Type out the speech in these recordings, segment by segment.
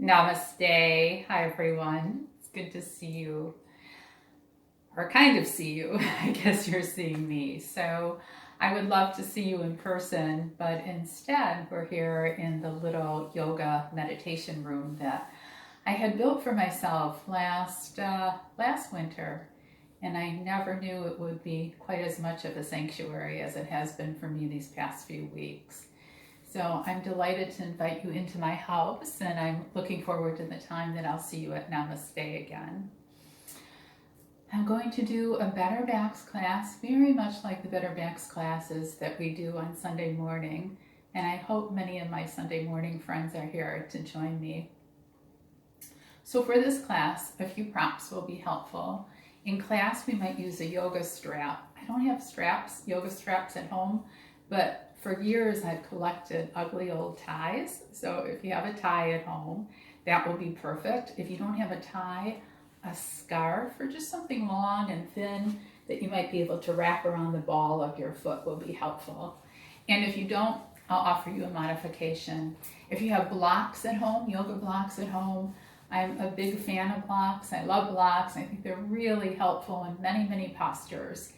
Namaste. Hi, everyone. It's good to see you, or kind of see you. I guess you're seeing me. So I would love to see you in person, but instead we're here in the little yoga meditation room that I had built for myself last winter. And I never knew it would be quite as much of a sanctuary as it has been for me these past few weeks. So I'm delighted to invite you into my house, and I'm looking forward to the time that I'll see you at Namaste again. I'm going to do a Better Backs class, very much like the Better Backs classes that we do on Sunday morning. And I hope many of my Sunday morning friends are here to join me. So for this class, a few prompts will be helpful. In class, we might use a yoga strap. I don't have yoga straps at home, but for years I've collected ugly old ties. So if you have a tie at home, that will be perfect. If you don't have a tie, a scarf or just something long and thin that you might be able to wrap around the ball of your foot will be helpful. And if you don't, I'll offer you a modification. If you have blocks at home, yoga blocks at home, I'm a big fan of blocks. I love blocks. I think they're really helpful in many, many postures.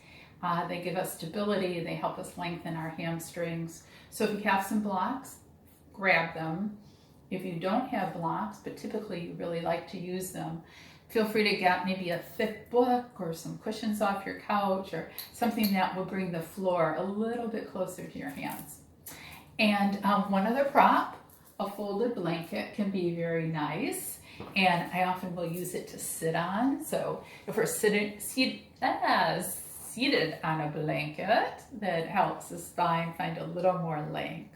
They give us stability. They help us lengthen our hamstrings. So if you have some blocks, grab them. If you don't have blocks, but typically you really like to use them, feel free to get maybe a thick book or some cushions off your couch or something that will bring the floor a little bit closer to your hands. And one other prop, a folded blanket can be very nice. And I often will use it to sit on. So if we're seated on a blanket, that helps the spine find a little more length.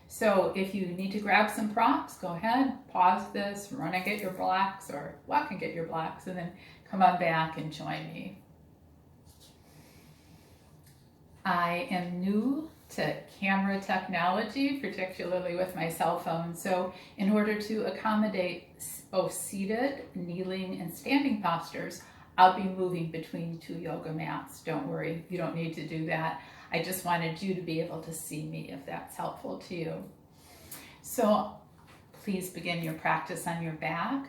So if you need to grab some props, go ahead, pause this, run and get your blocks, or walk and get your blocks, and then come on back and join me. I am new to camera technology, particularly with my cell phone. So in order to accommodate both seated, kneeling, and standing postures, I'll be moving between two yoga mats. Don't worry, you don't need to do that. I just wanted you to be able to see me if that's helpful to you. So please begin your practice on your back.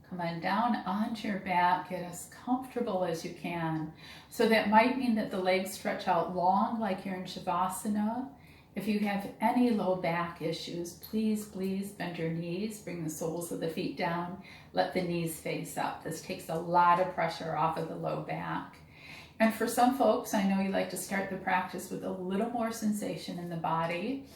Come on down onto your back, get as comfortable as you can. So that might mean that the legs stretch out long like you're in Shavasana. If you have any low back issues, please bend your knees, bring the soles of the feet down, let the knees face up. This takes a lot of pressure off of the low back. And for some folks, I know you like to start the practice with a little more sensation in the body.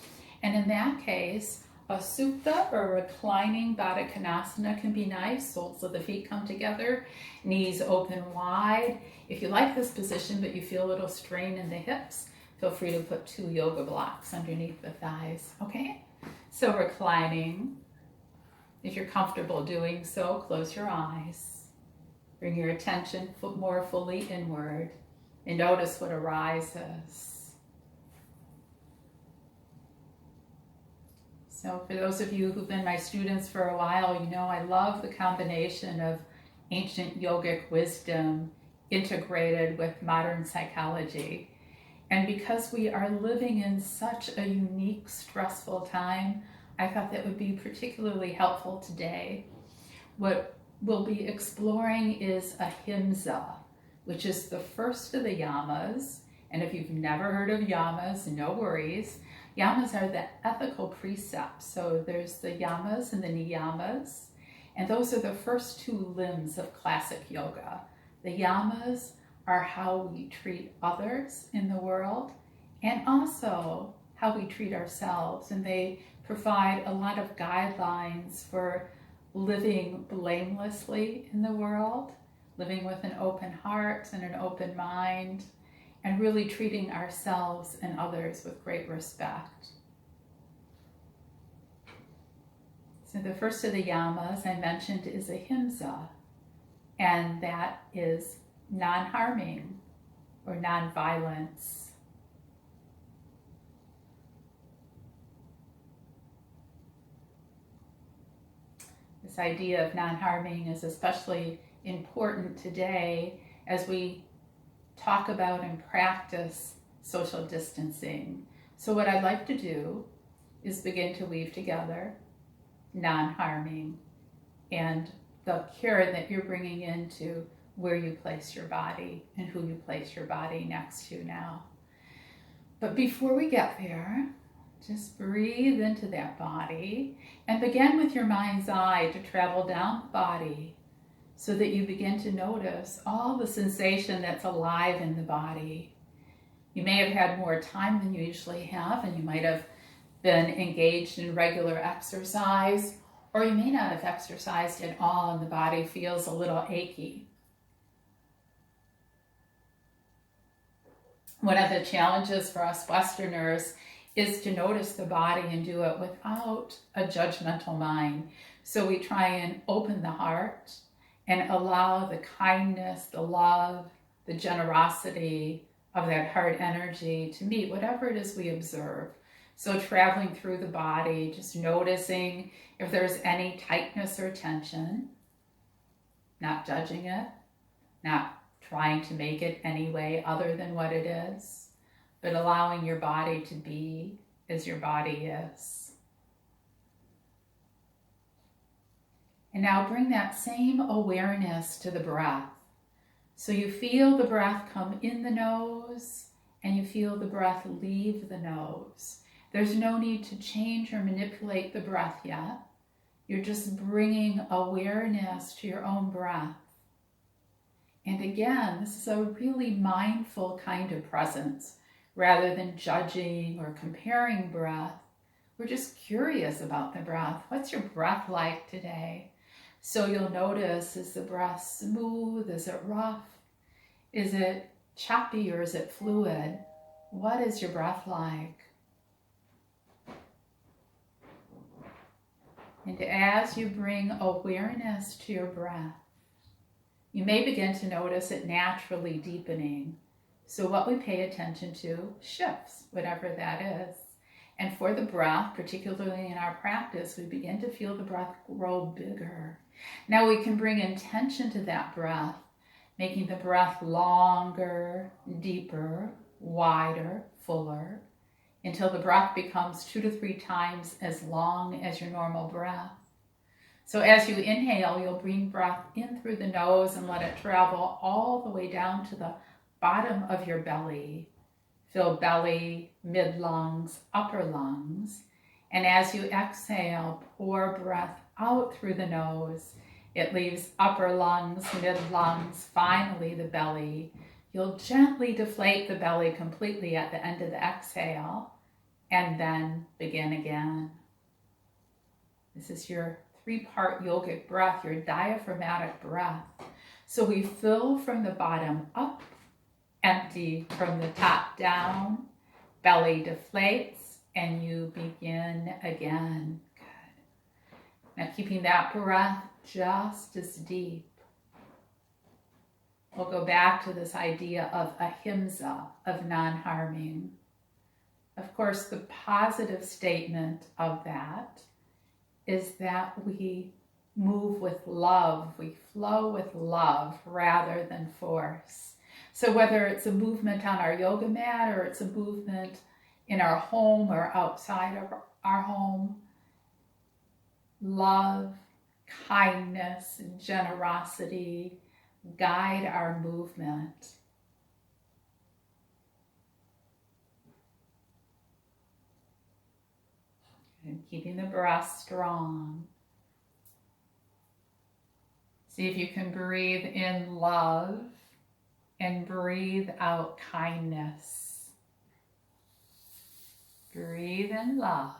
And in that case, a supta or reclining Baddha Konasana can be nice. Soles of the feet come together, knees open wide. If you like this position but you feel a little strain in the hips, feel free to put two yoga blocks underneath the thighs, okay? So reclining. If you're comfortable doing so, close your eyes. Bring your attention more fully inward and notice what arises. So for those of you who've been my students for a while, you know I love the combination of ancient yogic wisdom integrated with modern psychology. And because we are living in such a unique, stressful time, I thought that would be particularly helpful today. What we'll be exploring is Ahimsa, which is the first of the yamas. And if you've never heard of yamas, no worries. Yamas are the ethical precepts. So there's the yamas and the niyamas. And those are the first two limbs of classic yoga. The yamas are how we treat others in the world and also how we treat ourselves. And they provide a lot of guidelines for living blamelessly in the world, living with an open heart and an open mind, and really treating ourselves and others with great respect. So the first of the yamas I mentioned is Ahimsa, and that is non-harming or non-violence. This idea of non-harming is especially important today as we talk about and practice social distancing. So what I'd like to do is begin to weave together non-harming, and the care that you're bringing into where you place your body and who you place your body next to now. But before we get there, just breathe into that body and begin with your mind's eye to travel down the body so that you begin to notice all the sensation that's alive in the body. You may have had more time than you usually have, and you might have been engaged in regular exercise, or you may not have exercised at all and the body feels a little achy. One of the challenges for us Westerners is to notice the body and do it without a judgmental mind. So we try and open the heart and allow the kindness, the love, the generosity of that heart energy to meet whatever it is we observe. So traveling through the body, just noticing if there's any tightness or tension, not judging it, not trying to make it any way other than what it is, but allowing your body to be as your body is. And now bring that same awareness to the breath. So you feel the breath come in the nose and you feel the breath leave the nose. There's no need to change or manipulate the breath yet. You're just bringing awareness to your own breath. And again, this is a really mindful kind of presence. Rather than judging or comparing breath, we're just curious about the breath. What's your breath like today? So you'll notice, is the breath smooth? Is it rough? Is it choppy or is it fluid? What is your breath like? And as you bring awareness to your breath, you may begin to notice it naturally deepening. So what we pay attention to shifts, whatever that is. And for the breath, particularly in our practice, we begin to feel the breath grow bigger. Now we can bring intention to that breath, making the breath longer, deeper, wider, fuller, until the breath becomes 2 to 3 times as long as your normal breath. So as you inhale, you'll bring breath in through the nose and let it travel all the way down to the bottom of your belly. Fill belly, mid-lungs, upper lungs. And as you exhale, pour breath out through the nose. It leaves upper lungs, mid-lungs, finally the belly. You'll gently deflate the belly completely at the end of the exhale and then begin again. This is your 3-part yogic breath, your diaphragmatic breath. So we fill from the bottom up, empty from the top down, belly deflates, and you begin again. Good. Now keeping that breath just as deep. We'll go back to this idea of ahimsa, of non-harming. Of course, the positive statement of that is that we move with love, we flow with love rather than force. So whether it's a movement on our yoga mat or it's a movement in our home or outside of our home, love, kindness, and generosity guide our movement. And keeping the breath strong. See if you can breathe in love and breathe out kindness. Breathe in love.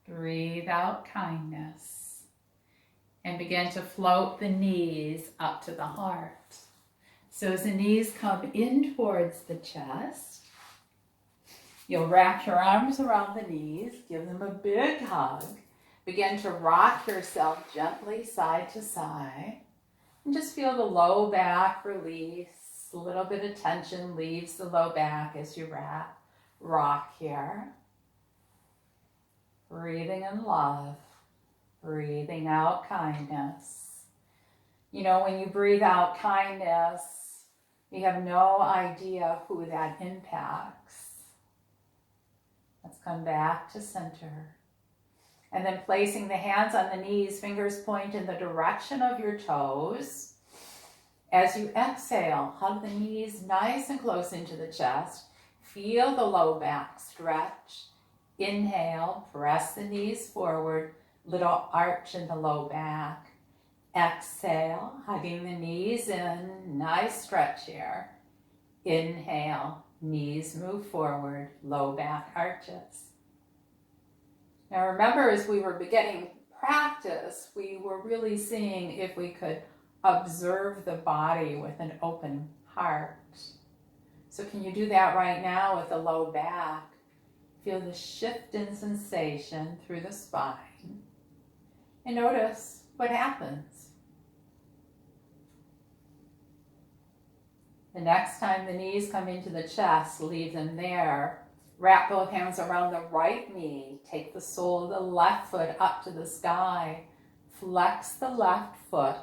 Breathe out kindness. And begin to float the knees up to the heart. So as the knees come in towards the chest, you'll wrap your arms around the knees, give them a big hug. Begin to rock yourself gently side to side. And just feel the low back release. A little bit of tension leaves the low back as you rock here. Breathing in love. Breathing out kindness. You know, when you breathe out kindness, you have no idea who that impacts. Let's come back to center. And then placing the hands on the knees, fingers point in the direction of your toes. As you exhale, hug the knees nice and close into the chest. Feel the low back stretch. Inhale, press the knees forward, little arch in the low back. Exhale, hugging the knees in, nice stretch here. Inhale, knees move forward, low back arches. Now remember, as we were beginning practice, we were really seeing if we could observe the body with an open heart. So can you do that right now with the low back? Feel the shift in sensation through the spine. And notice what happens. The next time the knees come into the chest, leave them there. Wrap both hands around the right knee. Take the sole of the left foot up to the sky. Flex the left foot.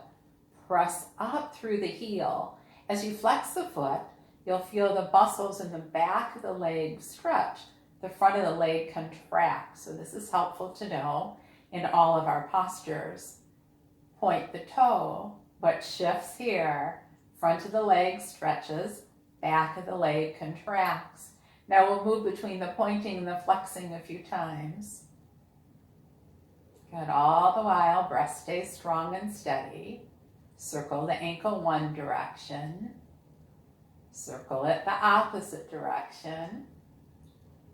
Press up through the heel. As you flex the foot, you'll feel the muscles in the back of the leg stretch. The front of the leg contracts. So this is helpful to know in all of our postures. Point the toe. What shifts here? Front of the leg stretches. Back of the leg contracts. Now we'll move between the pointing and the flexing a few times. Good. All the while, breath stays strong and steady. Circle the ankle one direction. Circle it the opposite direction.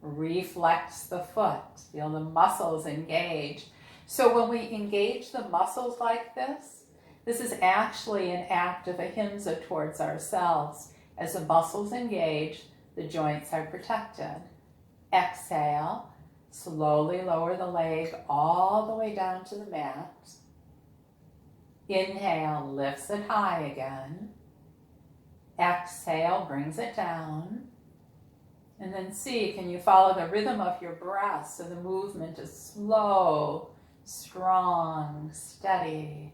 Reflex the foot. Feel the muscles engage. So when we engage the muscles like this is actually an act of ahimsa towards ourselves. As the muscles engage, the joints are protected. Exhale. Slowly lower the leg all the way down to the mat. Inhale, lifts it high again. Exhale, brings it down. And then see, can you follow the rhythm of your breath so the movement is slow, strong, steady.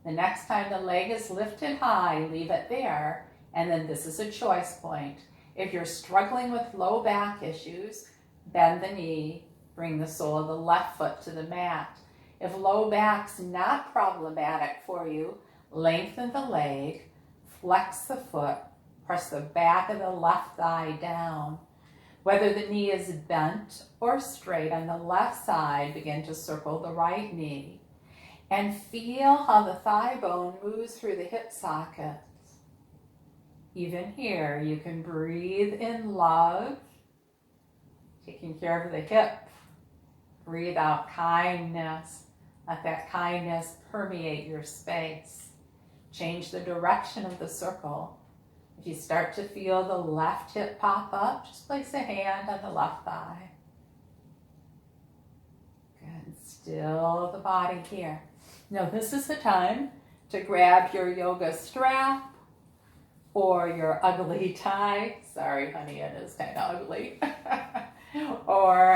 The next time the leg is lifted high, leave it there. And then this is a choice point. If you're struggling with low back issues, bend the knee, bring the sole of the left foot to the mat. If low back's not problematic for you, lengthen the leg, flex the foot, press the back of the left thigh down. Whether the knee is bent or straight on the left side, begin to circle the right knee. And feel how the thigh bone moves through the hip sockets. Even here, you can breathe in love, taking care of the hip. Breathe out kindness. Let that kindness permeate your space. Change the direction of the circle. If you start to feel the left hip pop up, just place a hand on the left thigh. Good. Still the body here. Now this is the time to grab your yoga strap or your ugly tie. Sorry, honey, it is kind of ugly. Or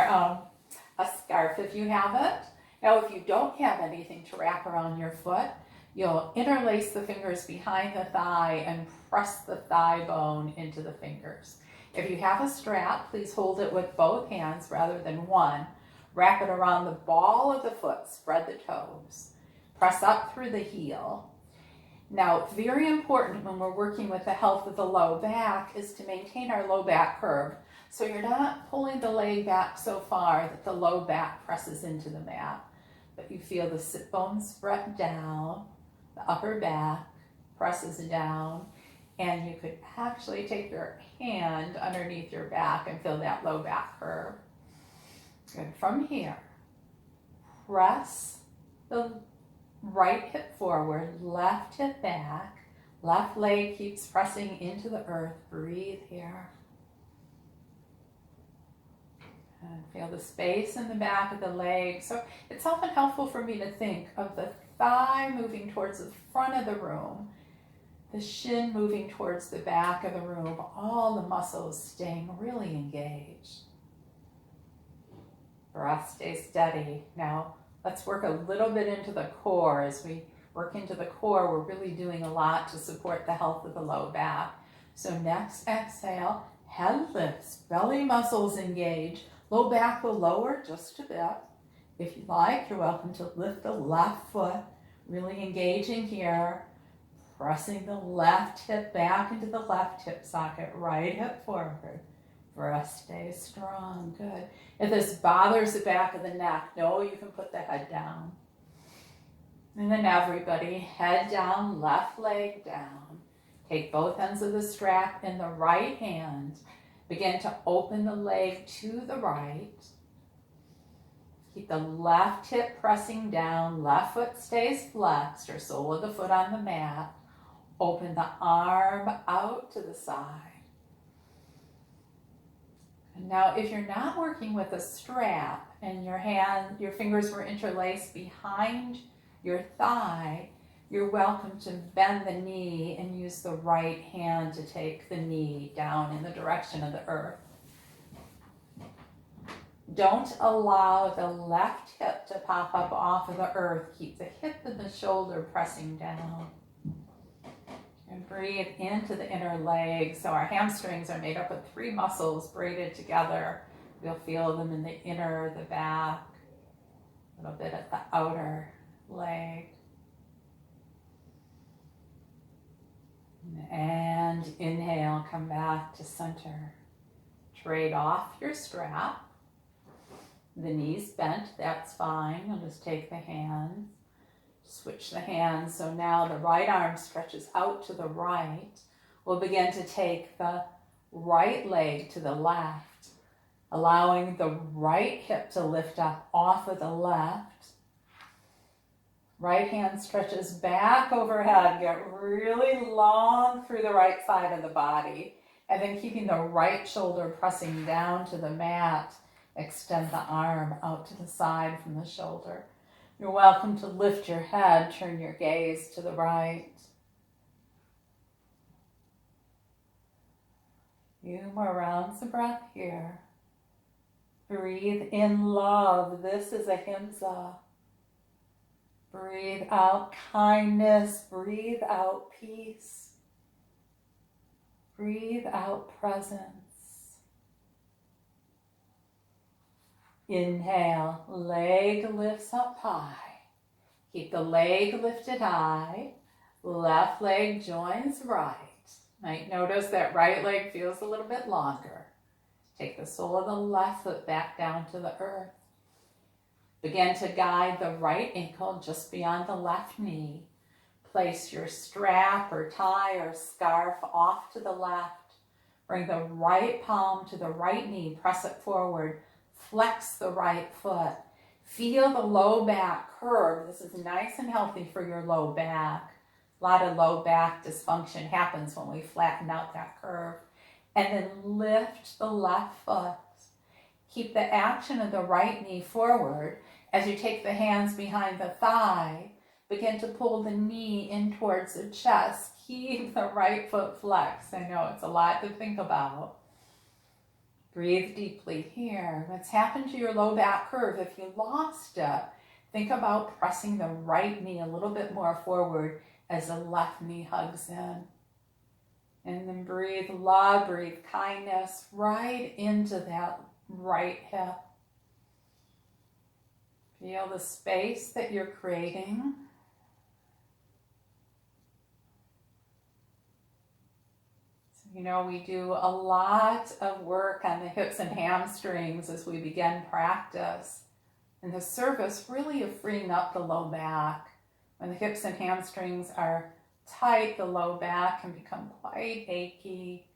a scarf if you have it. Now, if you don't have anything to wrap around your foot, you'll interlace the fingers behind the thigh and press the thigh bone into the fingers. If you have a strap, please hold it with both hands rather than one. Wrap it around the ball of the foot, spread the toes. Press up through the heel. Now, very important when we're working with the health of the low back is to maintain our low back curve. So you're not pulling the leg back so far that the low back presses into the mat, but you feel the sit bones spread down, the upper back presses down, and you could actually take your hand underneath your back and feel that low back curve. Good. From here, press the right hip forward, left hip back, left leg keeps pressing into the earth. Breathe here. And feel the space in the back of the leg. So it's often helpful for me to think of the thigh moving towards the front of the room, the shin moving towards the back of the room, all the muscles staying really engaged. Breath stays steady. Now let's work a little bit into the core. As we work into the core, we're really doing a lot to support the health of the low back. So next exhale, head lifts, belly muscles engage, Low back will lower just a bit. If you like, you're welcome to lift the left foot, really engaging here, pressing the left hip back into the left hip socket, right hip forward. Breast stays strong, good. If this bothers the back of the neck, know you can put the head down. And then everybody, head down, left leg down. Take both ends of the strap in the right hand. Begin to open the leg to the right. Keep the left hip pressing down, left foot stays flexed, or sole of the foot on the mat. Open the arm out to the side. And now if you're not working with a strap and your fingers were interlaced behind your thigh, you're welcome to bend the knee and use the right hand to take the knee down in the direction of the earth. Don't allow the left hip to pop up off of the earth. Keep the hip and the shoulder pressing down. And breathe into the inner leg. So our hamstrings are made up of 3 muscles braided together. You'll feel them in the inner, the back, a little bit at the outer leg. And inhale, come back to center. Trade off your strap. The knees bent, that's fine. You'll just take the hands. Switch the hands, so now the right arm stretches out to the right. We'll begin to take the right leg to the left, allowing the right hip to lift up off of the left. Right hand stretches back overhead, get really long through the right side of the body, and then keeping the right shoulder pressing down to the mat, extend the arm out to the side from the shoulder. You're welcome to lift your head, turn your gaze to the right. Few more rounds of breath here. Breathe in love. This is Ahimsa. Breathe out kindness. Breathe out peace. Breathe out presence. Inhale, leg lifts up high. Keep the leg lifted high. Left leg joins right. Might notice that right leg feels a little bit longer. Take the sole of the left foot back down to the earth. Begin to guide the right ankle just beyond the left knee. Place your strap or tie or scarf off to the left. Bring the right palm to the right knee. Press it forward. Flex the right foot. Feel the low back curve. This is nice and healthy for your low back. A lot of low back dysfunction happens when we flatten out that curve. And then lift the left foot. Keep the action of the right knee forward. As you take the hands behind the thigh, begin to pull the knee in towards the chest. Keep the right foot flexed. I know it's a lot to think about. Breathe deeply here. What's happened to your low back curve? If you lost it, think about pressing the right knee a little bit more forward as the left knee hugs in. And then breathe love, breathe kindness right into that right hip. Feel the space that you're creating. You know, we do a lot of work on the hips and hamstrings as we begin practice. And the service really of freeing up the low back. When the hips and hamstrings are tight, the low back can become quite achy,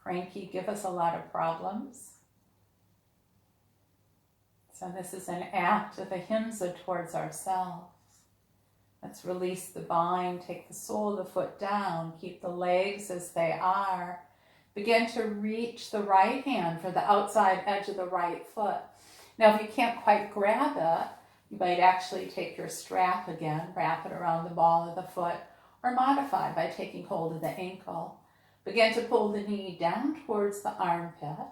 cranky, give us a lot of problems. So this is an act of ahimsa towards ourselves. Let's release the bind, take the sole of the foot down, keep the legs as they are. Begin to reach the right hand for the outside edge of the right foot. Now, if you can't quite grab it, you might actually take your strap again, wrap it around the ball of the foot, or modify by taking hold of the ankle. Begin to pull the knee down towards the armpit,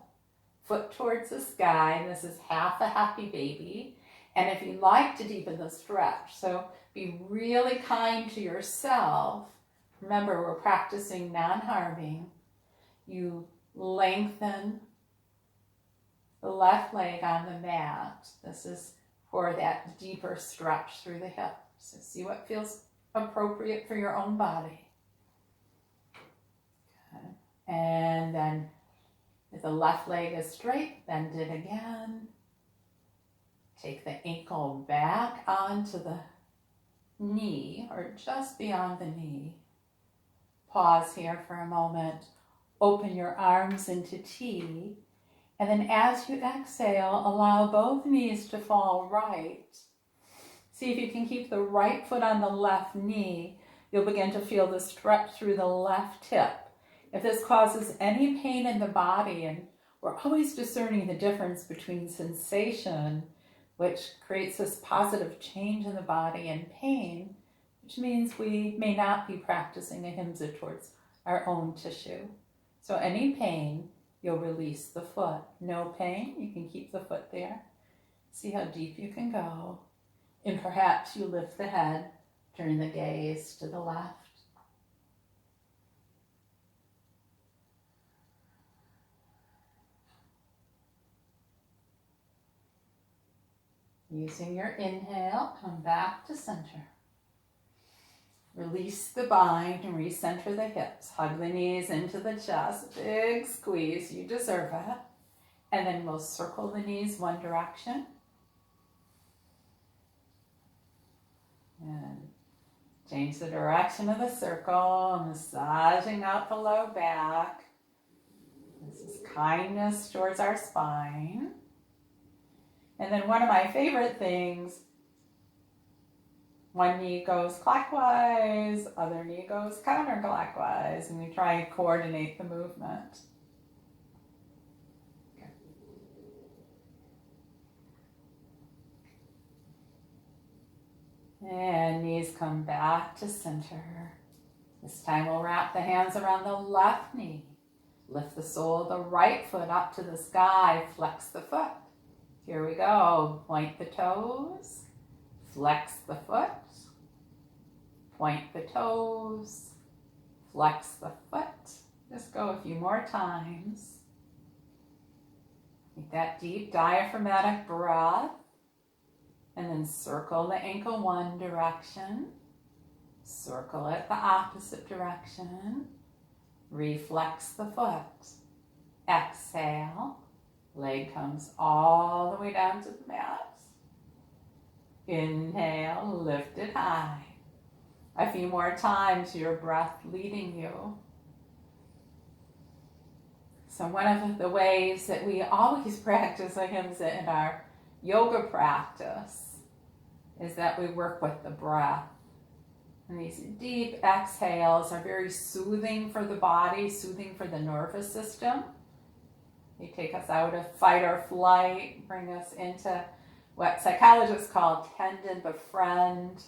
foot towards the sky, and this is half a happy baby. And if you like to deepen the stretch, so be really kind to yourself. Remember, we're practicing non-harming. You lengthen the left leg on the mat. This is for that deeper stretch through the hips. So see what feels appropriate for your own body. Okay. And then if the left leg is straight, bend it again. Take the ankle back onto the knee or just beyond the knee. Pause here for a moment. Open your arms into T. And then as you exhale, allow both knees to fall right. See if you can keep the right foot on the left knee. You'll begin to feel the stretch through the left hip. If this causes any pain in the body, and we're always discerning the difference between sensation, which creates this positive change in the body, and pain, which means we may not be practicing Ahimsa towards our own tissue. So any pain, you'll release the foot. No pain, you can keep the foot there. See how deep you can go. And perhaps you lift the head, turn the gaze to the left. Using your inhale, come back to center. Release the bind and recenter the hips. Hug the knees into the chest. Big squeeze, you deserve it. And then we'll circle the knees one direction. And change the direction of the circle, massaging out the low back. This is kindness towards our spine. And then one of my favorite things, one knee goes clockwise, other knee goes counterclockwise, and we try and coordinate the movement. Okay. And knees come back to center. This time we'll wrap the hands around the left knee. Lift the sole of the right foot up to the sky, flex the foot. Here we go. Point the toes, flex the foot, point the toes, flex the foot. Just go a few more times. Take that deep diaphragmatic breath, and then circle the ankle one direction, circle it the opposite direction, reflex the foot. Exhale. Leg comes all the way down to the mat. Inhale, lift it high. A few more times, your breath leading you. So one of the ways that we always practice Ahimsa in our yoga practice is that we work with the breath. And these deep exhales are very soothing for the body, soothing for the nervous system. They take us out of fight or flight, bring us into what psychologists call tend and befriend,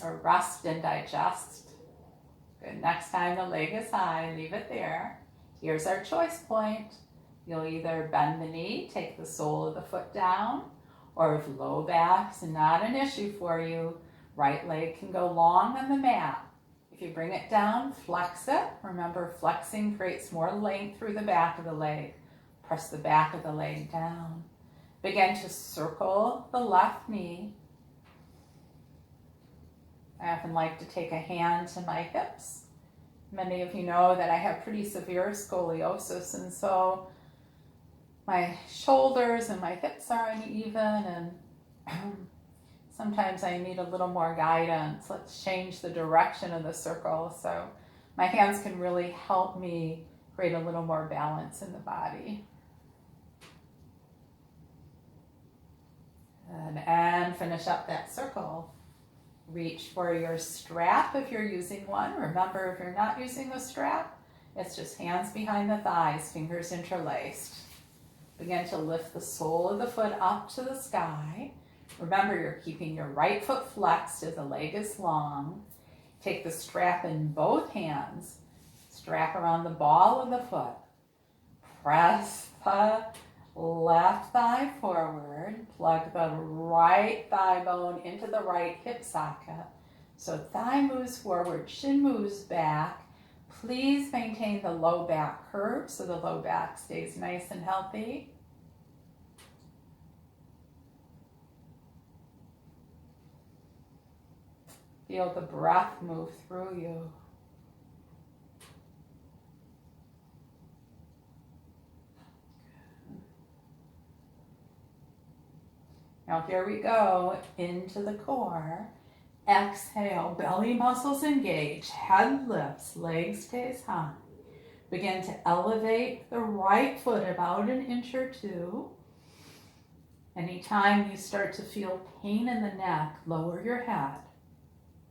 or rest and digest. Good. Next time the leg is high, leave it there. Here's our choice point. You'll either bend the knee, take the sole of the foot down, or if low back's not an issue for you, right leg can go long on the mat. If you bring it down, flex it. Remember, flexing creates more length through the back of the leg. Press the back of the leg down. Begin to circle the left knee. I often like to take a hand to my hips. Many of you know that I have pretty severe scoliosis, and so my shoulders and my hips are uneven, and sometimes I need a little more guidance. Let's change the direction of the circle so my hands can really help me create a little more balance in the body. And finish up that circle. Reach for your strap if you're using one. Remember, if you're not using a strap, it's just hands behind the thighs, fingers interlaced. Begin to lift the sole of the foot up to the sky. Remember, you're keeping your right foot flexed as the leg is long. Take the strap in both hands. Strap around the ball of the foot. Press the left thigh forward. Plug the right thigh bone into the right hip socket. So thigh moves forward, shin moves back. Please maintain the low back curve so the low back stays nice and healthy. Feel the breath move through you. Now here we go into the core. Exhale, belly muscles engage, head lifts, leg stays high. Begin to elevate the right foot about an inch or two. Anytime you start to feel pain in the neck, lower your head.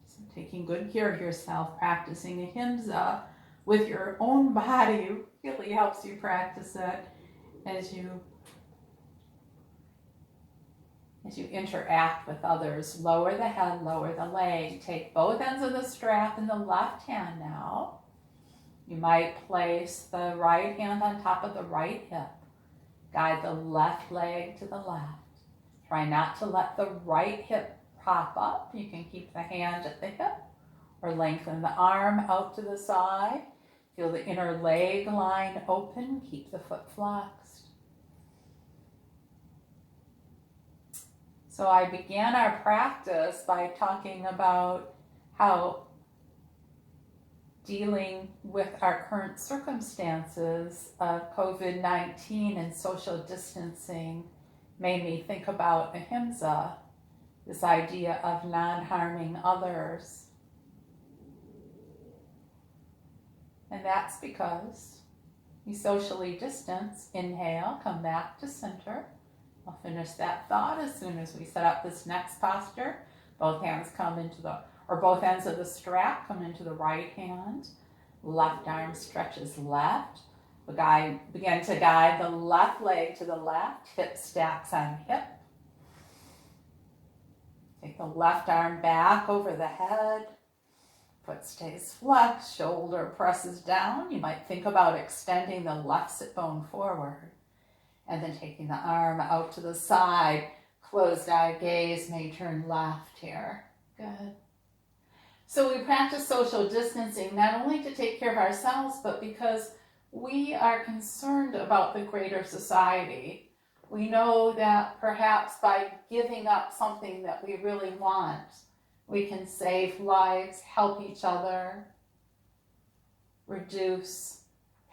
So taking good care of yourself, practicing Ahimsa with your own body really helps you practice it as you interact with others. Lower the head, lower the leg. Take both ends of the strap in the left hand now. You might place the right hand on top of the right hip. Guide the left leg to the left. Try not to let the right hip pop up. You can keep the hand at the hip or lengthen the arm out to the side. Feel the inner leg line open. Keep the foot flexed. So I began our practice by talking about how dealing with our current circumstances of COVID-19 and social distancing made me think about Ahimsa, this idea of non-harming others. And that's because you socially distance, inhale, come back to center. I'll finish that thought as soon as we set up this next posture. Both hands come into both ends of the strap come into the right hand. Left arm stretches left. Begin to guide the left leg to the left. Hip stacks on hip. Take the left arm back over the head. Foot stays flexed. Shoulder presses down. You might think about extending the left sit bone forward. And then taking the arm out to the side. Closed eye gaze may turn left here. Good. So we practice social distancing not only to take care of ourselves, but because we are concerned about the greater society. We know that perhaps by giving up something that we really want, we can save lives, help each other, reduce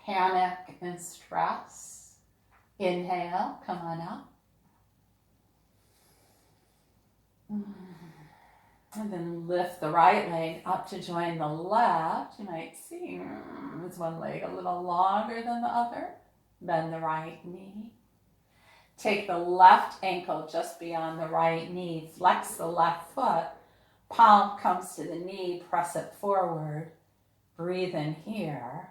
panic and stress. Inhale, come on up. And then lift the right leg up to join the left. You might see is one leg a little longer than the other. Bend the right knee. Take the left ankle just beyond the right knee. Flex the left foot. Palm comes to the knee. Press it forward. Breathe in here.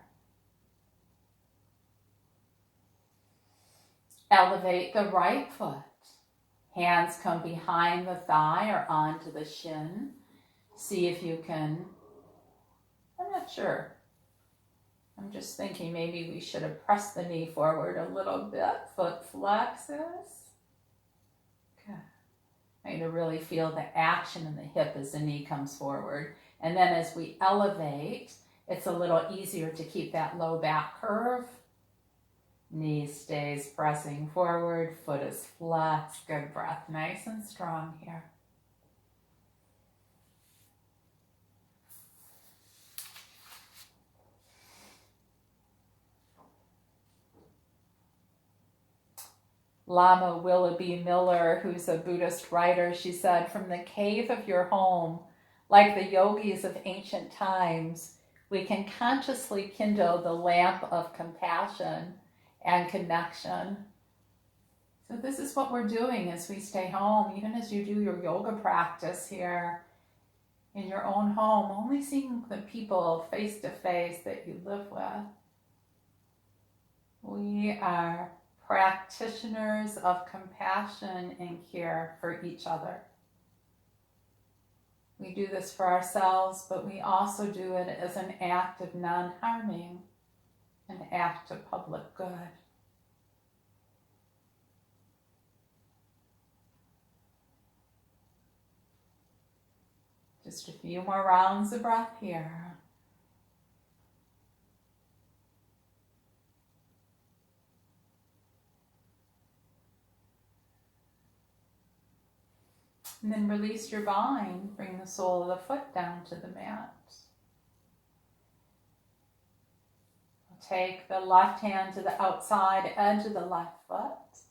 Elevate the right foot. Hands come behind the thigh or onto the shin. See if you can, I'm not sure. I'm just thinking maybe we should have pressed the knee forward a little bit. Foot flexes. Good. I need to really feel the action in the hip as the knee comes forward. And then as we elevate, it's a little easier to keep that low back curve. Knee stays pressing forward, foot is flexed. Good breath, nice and strong here. Lama Willoughby Miller, who's a Buddhist writer, she said, from the cave of your home, like the yogis of ancient times, we can consciously kindle the lamp of compassion and connection. So this is what we're doing as we stay home, even as you do your yoga practice here in your own home, only seeing the people face to face that you live with. We are practitioners of compassion and care for each other. We do this for ourselves, but we also do it as an act of non-harming, an act of public good. Just a few more rounds of breath here. And then release your bind. Bring the sole of the foot down to the mat. Take the left hand to the outside edge of the left foot.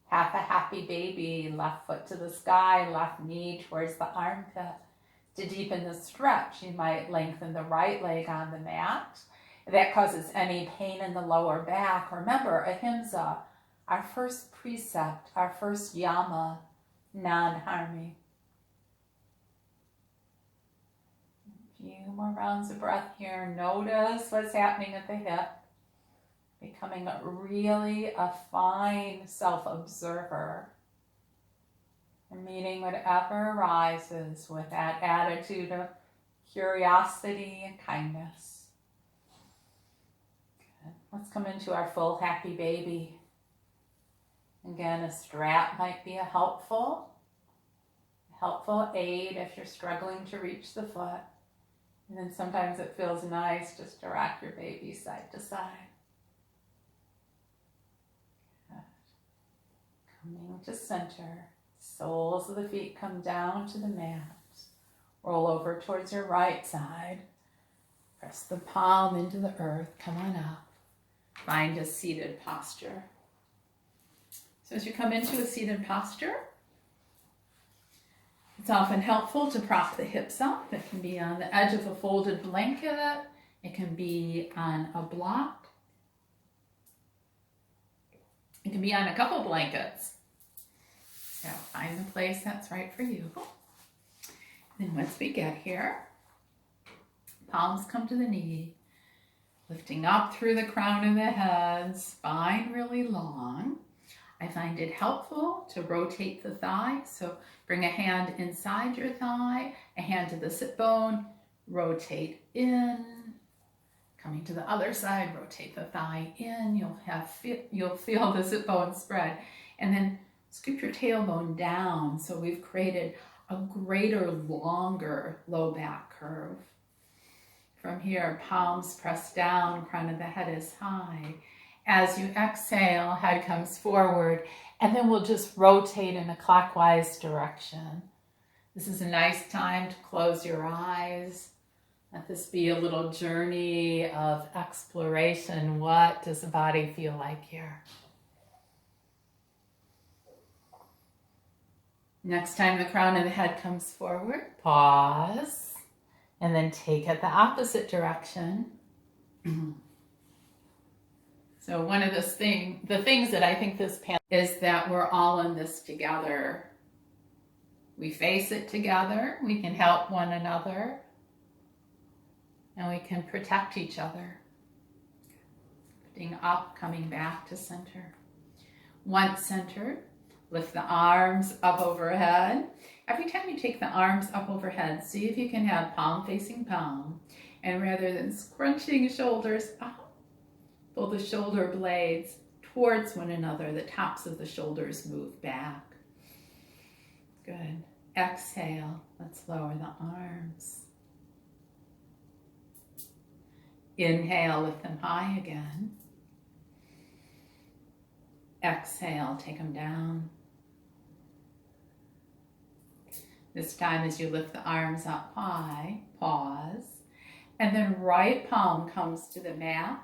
Half a happy baby. Left foot to the sky, left knee towards the armpit. To deepen the stretch, you might lengthen the right leg on the mat. If that causes any pain in the lower back, remember, Ahimsa, our first precept, our first yama, non-harming. A few more rounds of breath here. Notice what's happening at the hip. Becoming really a fine self-observer. And meeting whatever arises with that attitude of curiosity and kindness. Good. Let's come into our full happy baby. Again, a strap might be a helpful aid if you're struggling to reach the foot. And then sometimes it feels nice just to rock your baby side to side. Good. Coming to center. Soles of the feet come down to the mat. Roll over towards your right side. Press the palm into the earth. Come on up. Find a seated posture. So as you come into a seated posture, it's often helpful to prop the hips up. It can be on the edge of a folded blanket. It can be on a block. It can be on a couple blankets. So find the place that's right for you. Then once we get here, palms come to the knee, lifting up through the crown of the head, spine really long. I find it helpful to rotate the thigh. So bring a hand inside your thigh, a hand to the sit bone, rotate in. Coming to the other side, rotate the thigh in. You'll feel the sit bone spread. And then scoop your tailbone down. So we've created a greater, longer low back curve. From here, palms press down, crown of the head is high. As you exhale, head comes forward, and then we'll just rotate in a clockwise direction. This is a nice time to close your eyes. Let this be a little journey of exploration. What does the body feel like here? Next time the crown of the head comes forward, pause, and then take it the opposite direction. So one of the things that I think this panel is that we're all in this together. We face it together, we can help one another, and we can protect each other. Lifting up, coming back to center. Once centered, lift the arms up overhead. Every time you take the arms up overhead, see if you can have palm facing palm. And rather than scrunching shoulders up, pull the shoulder blades towards one another. The tops of the shoulders move back. Good. Exhale. Let's lower the arms. Inhale, lift them high again. Exhale, take them down. This time as you lift the arms up high, pause. And then right palm comes to the mat.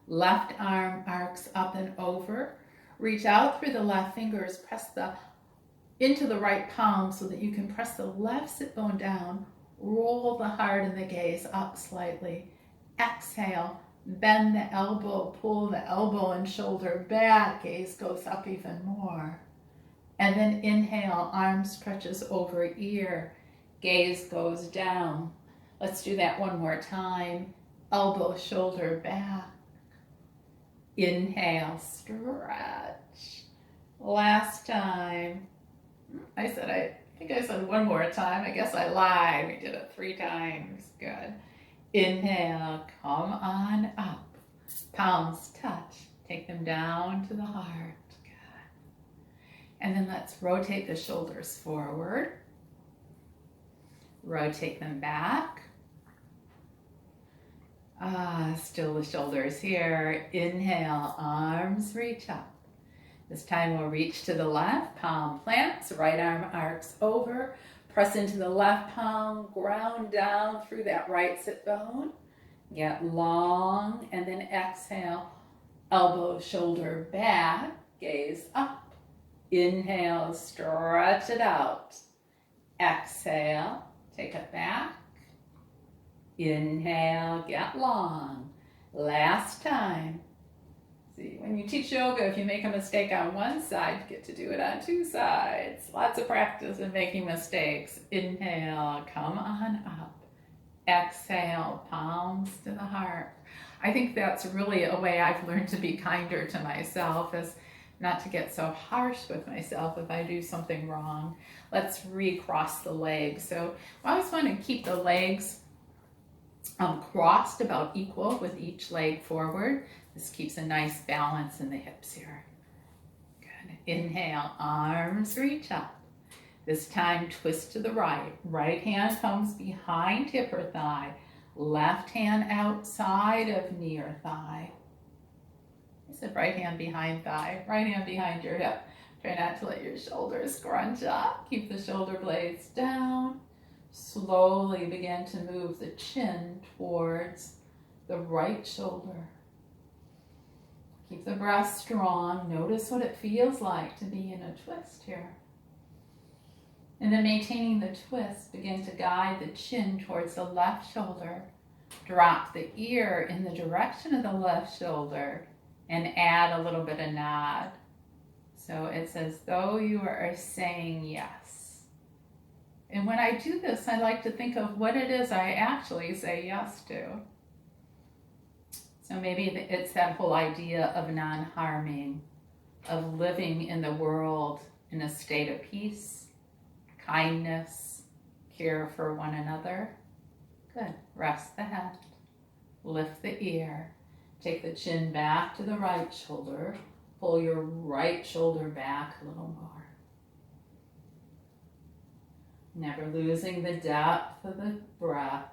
Left arm arcs up and over. Reach out through the left fingers, press into the right palm so that you can press the left sit bone down. Roll the heart and the gaze up slightly. Exhale, bend the elbow, pull the elbow and shoulder back. Gaze goes up even more. And then inhale, arm stretches over ear. Gaze goes down. Let's do that one more time. Elbow, shoulder back. Inhale, stretch. Last time. I think I said one more time. I guess I lied. We did it 3 times. Good. Inhale, come on up. Palms touch. Take them down to the heart. And then let's rotate the shoulders forward. Rotate them back. Still the shoulders here. Inhale, arms reach up. This time we'll reach to the left, palm plants, right arm arcs over, press into the left palm, ground down through that right sit bone, get long, and then exhale, elbow, shoulder back, gaze up. Inhale, stretch it out. Exhale, take it back. Inhale, get long. Last time. See, when you teach yoga, if you make a mistake on one side, you get to do it on two sides. Lots of practice in making mistakes. Inhale, come on up. Exhale, palms to the heart. I think that's really a way I've learned to be kinder to myself, is not to get so harsh with myself if I do something wrong. Let's recross the legs. So I always want to keep the legs crossed about equal with each leg forward. This keeps a nice balance in the hips here. Good. Inhale, arms reach up. This time twist to the right. Right hand comes behind hip or thigh. Left hand outside of knee or thigh. I said right hand behind thigh. Right hand behind your hip. Try not to let your shoulders scrunch up. Keep the shoulder blades down. Slowly begin to move the chin towards the right shoulder. Keep the breath strong. Notice what it feels like to be in a twist here. And then maintaining the twist, begin to guide the chin towards the left shoulder. Drop the ear in the direction of the left shoulder and add a little bit of nod. So it's as though you are saying yes. And when I do this, I like to think of what it is I actually say yes to. So maybe it's that whole idea of non-harming, of living in the world in a state of peace, kindness, care for one another. Good. Rest the head. Lift the ear. Take the chin back to the right shoulder. Pull your right shoulder back a little more. Never losing the depth of the breath.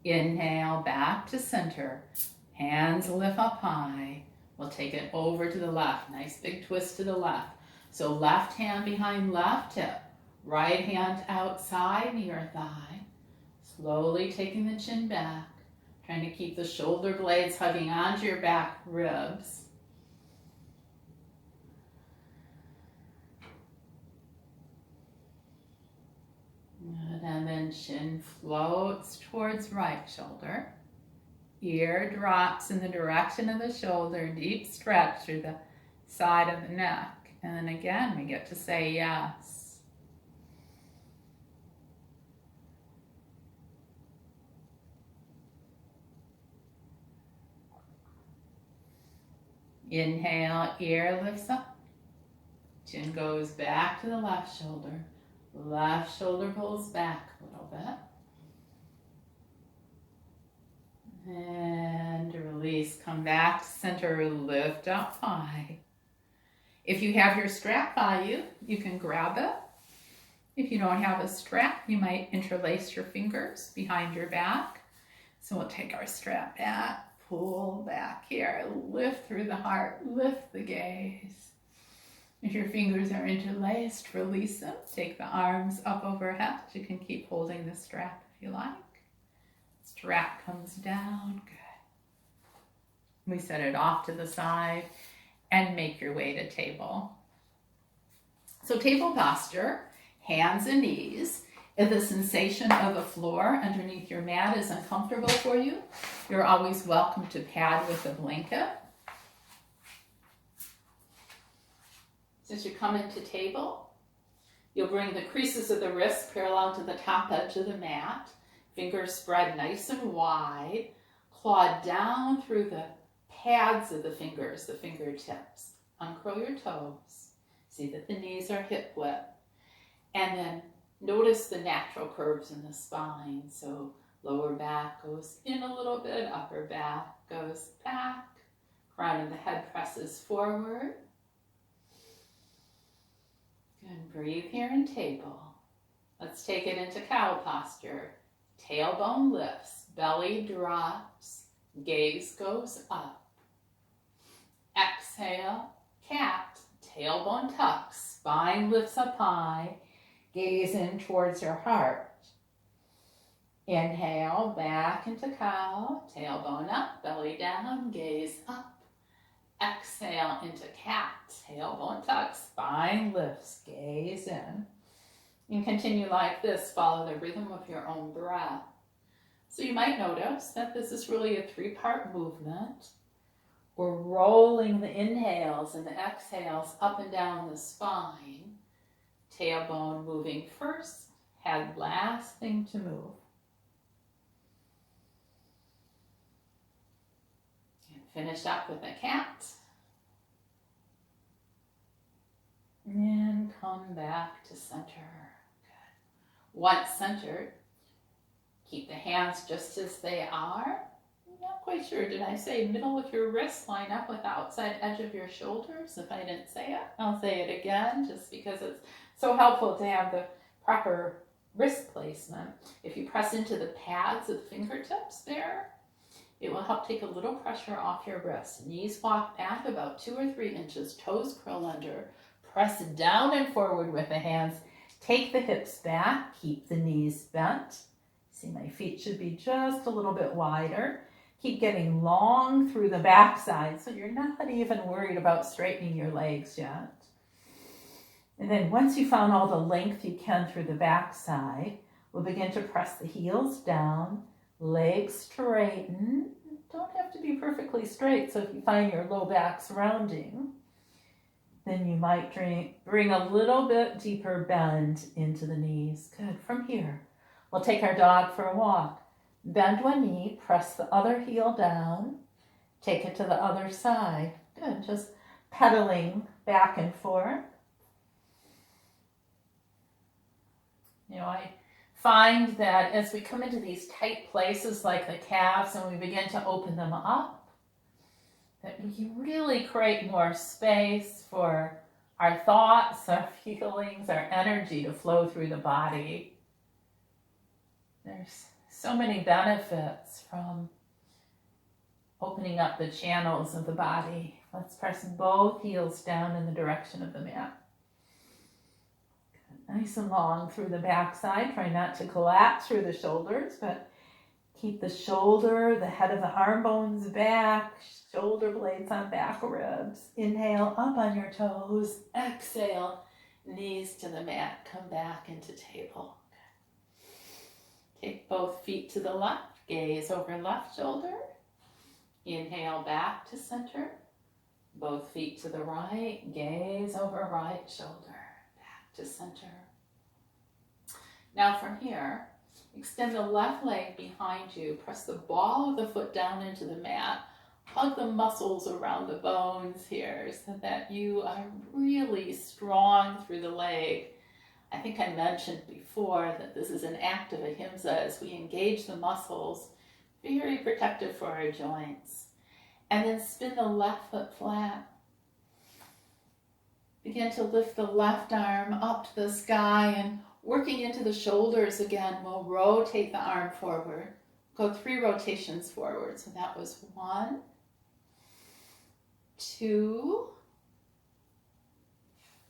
Inhale, back to center. Hands lift up high. We'll take it over to the left. Nice big twist to the left. So left hand behind left hip. Right hand outside knee or thigh. Slowly taking the chin back. Trying to keep the shoulder blades hugging onto your back ribs. Good. And then chin floats towards right shoulder. Ear drops in the direction of the shoulder. Deep stretch through the side of the neck. And then again, we get to say yes. Inhale, ear lifts up. Chin goes back to the left shoulder. Left shoulder pulls back a little bit. And release, come back to center, lift up high. If you have your strap by you, you can grab it. If you don't have a strap, you might interlace your fingers behind your back. So we'll take our strap back, pull back here, lift through the heart, lift the gaze. If your fingers are interlaced, release them. Take the arms up overhead. You can keep holding the strap if you like. Strap comes down, good. We set it off to the side and make your way to table. So table posture, hands and knees. If the sensation of the floor underneath your mat is uncomfortable for you, you're always welcome to pad with a blanket. As you come into table, you'll bring the creases of the wrists parallel to the top edge of the mat. Fingers spread nice and wide. Claw down through the pads of the fingers, the fingertips. Uncurl your toes. See that the knees are hip width. And then notice the natural curves in the spine. So lower back goes in a little bit, upper back goes back. Crown of the head presses forward. Good. Breathe here in table. Let's take it into cow posture. Tailbone lifts, belly drops, gaze goes up. Exhale, cat, tailbone tucks, spine lifts up high, gaze in towards your heart. Inhale, back into cow, tailbone up, belly down, gaze up. Exhale into cat, tailbone tucks, spine lifts, gaze in. You can continue like this, follow the rhythm of your own breath. So you might notice that this is really a 3-part movement. We're rolling the inhales and the exhales up and down the spine. Tailbone moving first, head last thing to move. And finish up with a cat. And come back to center. Good. Once centered, keep the hands just as they are. I'm not quite sure, did I say middle of your wrists line up with the outside edge of your shoulders? If I didn't say it, I'll say it again, just because it's so helpful to have the proper wrist placement. If you press into the pads of the fingertips there, it will help take a little pressure off your wrists. Knees walk back about 2 or 3 inches, toes curl under. Press down and forward with the hands. Take the hips back, keep the knees bent. See, my feet should be just a little bit wider. Keep getting long through the backside, so you're not even worried about straightening your legs yet. And then once you found all the length you can through the backside, we'll begin to press the heels down, legs straighten. Don't have to be perfectly straight, so if you find your low back's rounding, then you might bring a little bit deeper bend into the knees. Good. From here, we'll take our dog for a walk. Bend one knee, press the other heel down, take it to the other side. Good. Just pedaling back and forth. You know, I find that as we come into these tight places like the calves and we begin to open them up, that we can really create more space for our thoughts, our feelings, our energy to flow through the body. There's so many benefits from opening up the channels of the body. Let's press both heels down in the direction of the mat. Nice and long through the backside. Try not to collapse through the shoulders, but keep the shoulder, the head of the arm bones back, shoulder blades on back ribs. Inhale, up on your toes. Exhale, knees to the mat. Come back into table. Take both feet to the left. Gaze over left shoulder. Inhale, back to center. Both feet to the right. Gaze over right shoulder. Back to center. Now from here, extend the left leg behind you. Press the ball of the foot down into the mat. Hug the muscles around the bones here so that you are really strong through the leg. I think I mentioned before that this is an act of Ahimsa as we engage the muscles, very protective for our joints. And then spin the left foot flat. Begin to lift the left arm up to the sky and working into the shoulders again, we'll rotate the arm forward. Go 3 rotations forward. So that was 1, 2,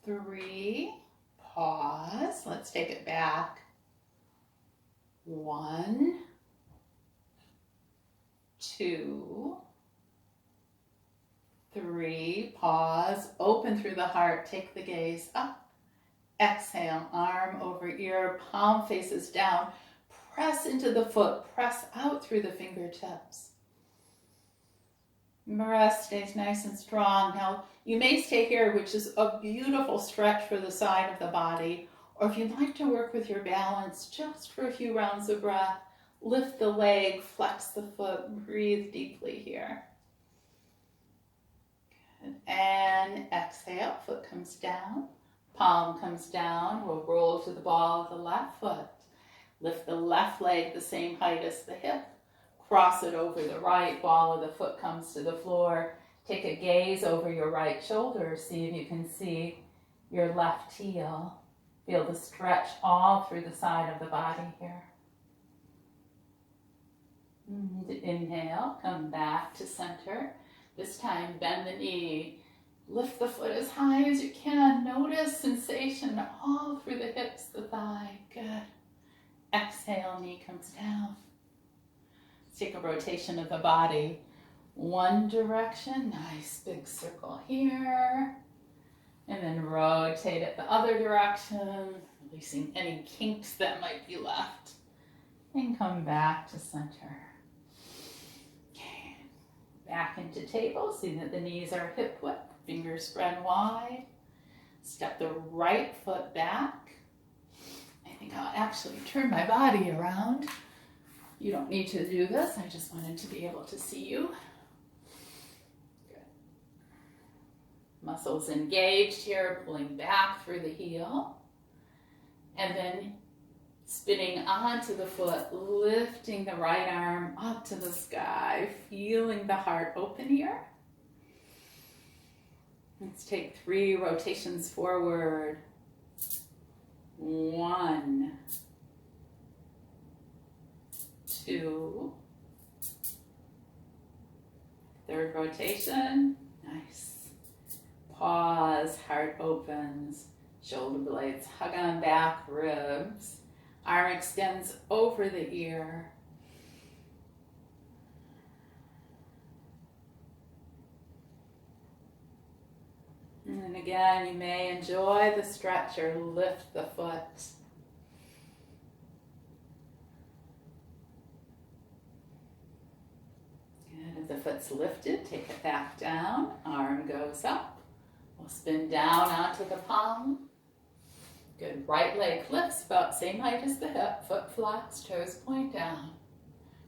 3. Pause. Let's take it back. 1, 2, 3. Pause. Open through the heart. Take the gaze up. Exhale, arm over ear, palm faces down. Press into the foot, press out through the fingertips. Breath stays nice and strong. Now, you may stay here, which is a beautiful stretch for the side of the body. Or if you'd like to work with your balance just for a few rounds of breath, lift the leg, flex the foot, breathe deeply here. Good. And exhale, foot comes down. Palm comes down, we'll roll to the ball of the left foot. Lift the left leg the same height as the hip. Cross it over the right, ball of the foot comes to the floor. Take a gaze over your right shoulder. See if you can see your left heel. Feel the stretch all through the side of the body here. And inhale, come back to center. This time bend the knee. Lift the foot as high as you can. Notice sensation all through the hips, the thigh. Good. Exhale, knee comes down. Let's take a rotation of the body. One direction, nice big circle here. And then rotate it the other direction, releasing any kinks that might be left. And come back to center. Okay. Back into table, see that the knees are hip width, fingers spread wide. Step the right foot back. I think I'll actually turn my body around. You don't need to do this, I just wanted to be able to see you. Good. Muscles engaged here, pulling back through the heel. And then spinning onto the foot, lifting the right arm up to the sky, feeling the heart open here. Let's take 3 rotations forward. 1, 2, third rotation, nice. Pause, heart opens, shoulder blades hug on back, ribs. Arm extends over the ear. And then again, you may enjoy the stretch or lift the foot. Good. If the foot's lifted, take it back down. Arm goes up. We'll spin down onto the palm. Good. Right leg lifts about same height as the hip. Foot flex, toes point down.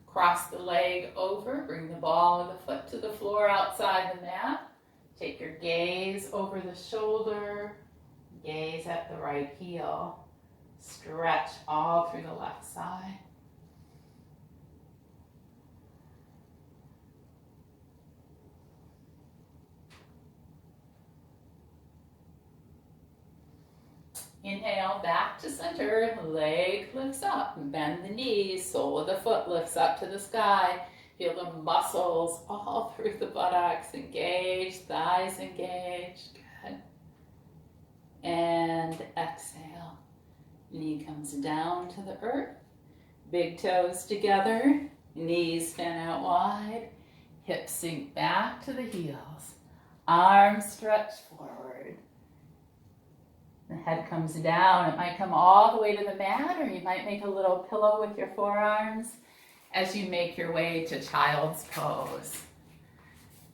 Cross the leg over. Bring the ball of the foot to the floor outside the mat. Take your gaze over the shoulder, gaze at the right heel, stretch all through the left side. Inhale, back to center, leg lifts up, bend the knees, sole of the foot lifts up to the sky. Feel the muscles all through the buttocks, engaged, thighs engaged, good. And exhale, knee comes down to the earth, big toes together, knees fan out wide, hips sink back to the heels, arms stretch forward. The head comes down, it might come all the way to the mat, or you might make a little pillow with your forearms as you make your way to child's pose.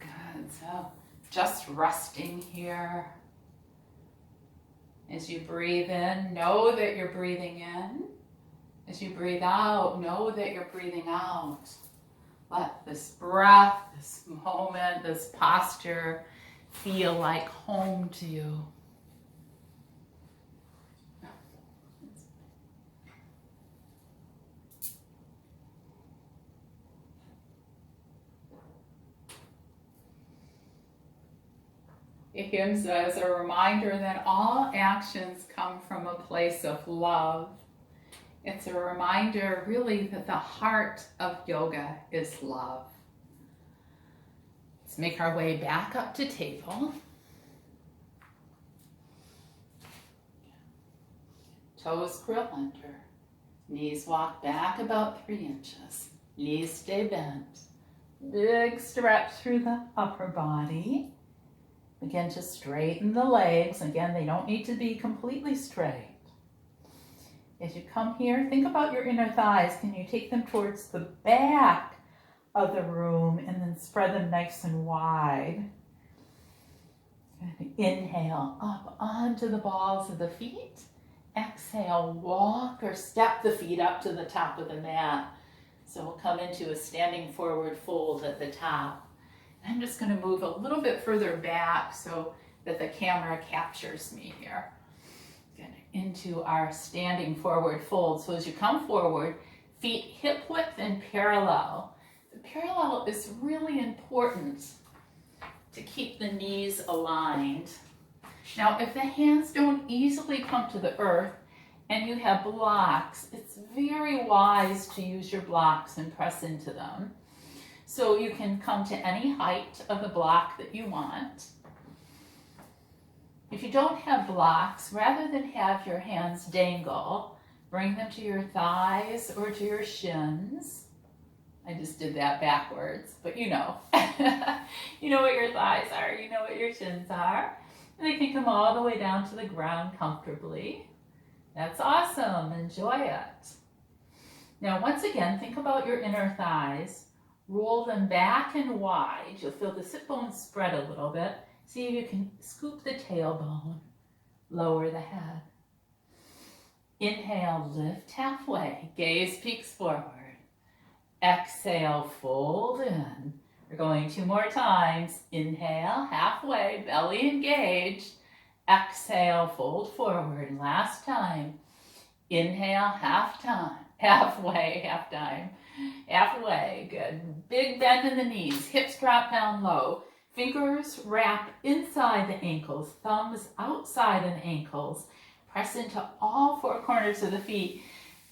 Good, so just resting here. As you breathe in, know that you're breathing in. As you breathe out, know that you're breathing out. Let this breath, this moment, this posture feel like home to you. Ahimsa is a reminder that all actions come from a place of love. It's a reminder, really, that the heart of yoga is love. Let's make our way back up to table. Toes curl under. Knees walk back about 3 inches. Knees stay bent. Big stretch through the upper body. Begin to straighten the legs. Again, they don't need to be completely straight. As you come here, think about your inner thighs. Can you take them towards the back of the room and then spread them nice and wide? Good. Inhale, up onto the balls of the feet. Exhale, walk or step the feet up to the top of the mat. So we'll come into a standing forward fold at the top. I'm just going to move a little bit further back so that the camera captures me here. Good. Into our standing forward fold. So as you come forward, feet hip width and parallel. The parallel is really important to keep the knees aligned. Now, if the hands don't easily come to the earth and you have blocks, it's very wise to use your blocks and press into them. So you can come to any height of the block that you want. If you don't have blocks, rather than have your hands dangle, bring them to your thighs or to your shins. I just did that backwards, but you know. You know what your thighs are, you know what your shins are. And they can come all the way down to the ground comfortably. That's awesome, enjoy it. Now once again, think about your inner thighs. Roll them back and wide. You'll feel the sit bones spread a little bit. See if you can scoop the tailbone, lower the head. Inhale, lift halfway, gaze peeks forward. Exhale, fold in. We're going 2 more times. Inhale, halfway, belly engaged. Exhale, fold forward. Last time. Inhale, halfway, half time. Halfway, good. Big bend in the knees, hips drop down low. Fingers wrap inside the ankles, thumbs outside of the ankles. Press into all 4 corners of the feet.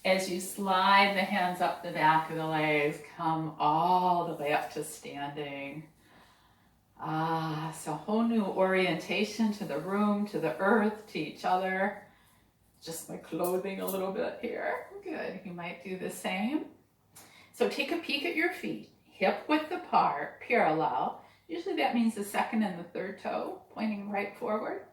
As you slide the hands up the back of the legs, come all the way up to standing. So whole new orientation to the room, to the earth, to each other. Just my clothing a little bit here. Good, you might do the same. So take a peek at your feet, hip width apart, parallel. Usually that means the 2nd and the 3rd toe pointing right forward.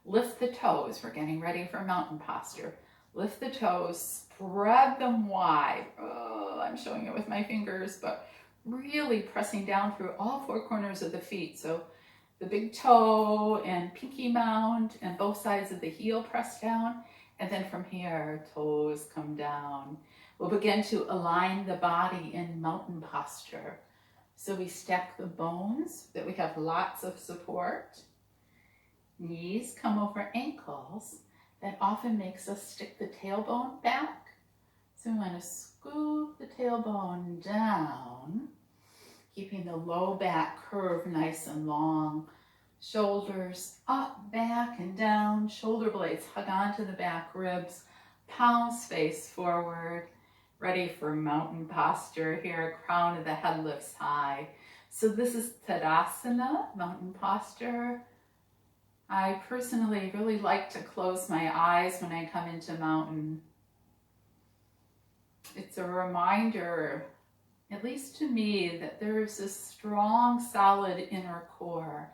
Lift the toes, we're getting ready for mountain posture. Lift the toes, spread them wide. Oh, I'm showing it with my fingers, but really pressing down through all 4 corners of the feet. So the big toe and pinky mound and both sides of the heel press down. And then from here, toes come down. We'll begin to align the body in mountain posture. So we stack the bones, that we have lots of support. Knees come over ankles. That often makes us stick the tailbone back. So we want to scoop the tailbone down, keeping the low back curve nice and long. Shoulders up, back, and down. Shoulder blades hug onto the back ribs. Palms face forward. Ready for mountain posture here. Crown of the head lifts high. So this is Tadasana, mountain posture. I personally really like to close my eyes when I come into mountain. It's a reminder, at least to me, that there's this strong, solid inner core.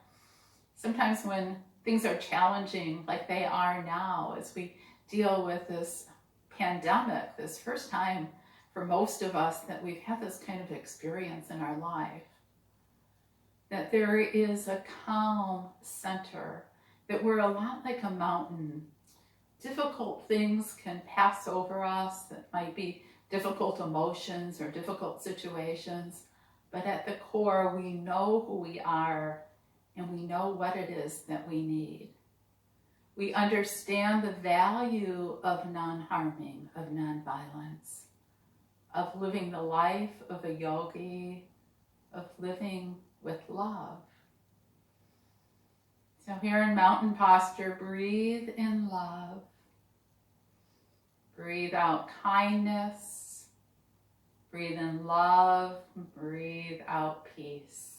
Sometimes when things are challenging, like they are now, as we deal with this pandemic, this first time for most of us that we've had this kind of experience in our life, that there is a calm center, that we're a lot like a mountain. Difficult things can pass over us, that might be difficult emotions or difficult situations, but at the core we know who we are and we know what it is that we need. We understand the value of non-harming, of non-violence, of living the life of a yogi, of living with love. So here in mountain posture, breathe in love. Breathe out kindness. Breathe in love. Breathe out peace.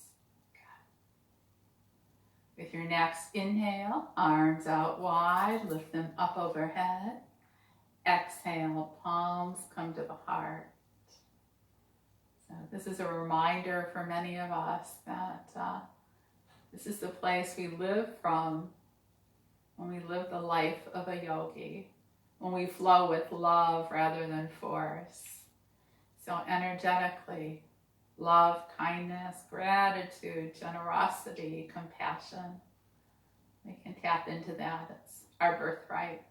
Good. With your next inhale, arms out wide, lift them up overhead. Exhale, palms come to the heart. So this is a reminder for many of us that this is the place we live from when we live the life of a yogi, when we flow with love rather than force. So energetically, love, kindness, gratitude, generosity, compassion. We can tap into that. It's our birthright.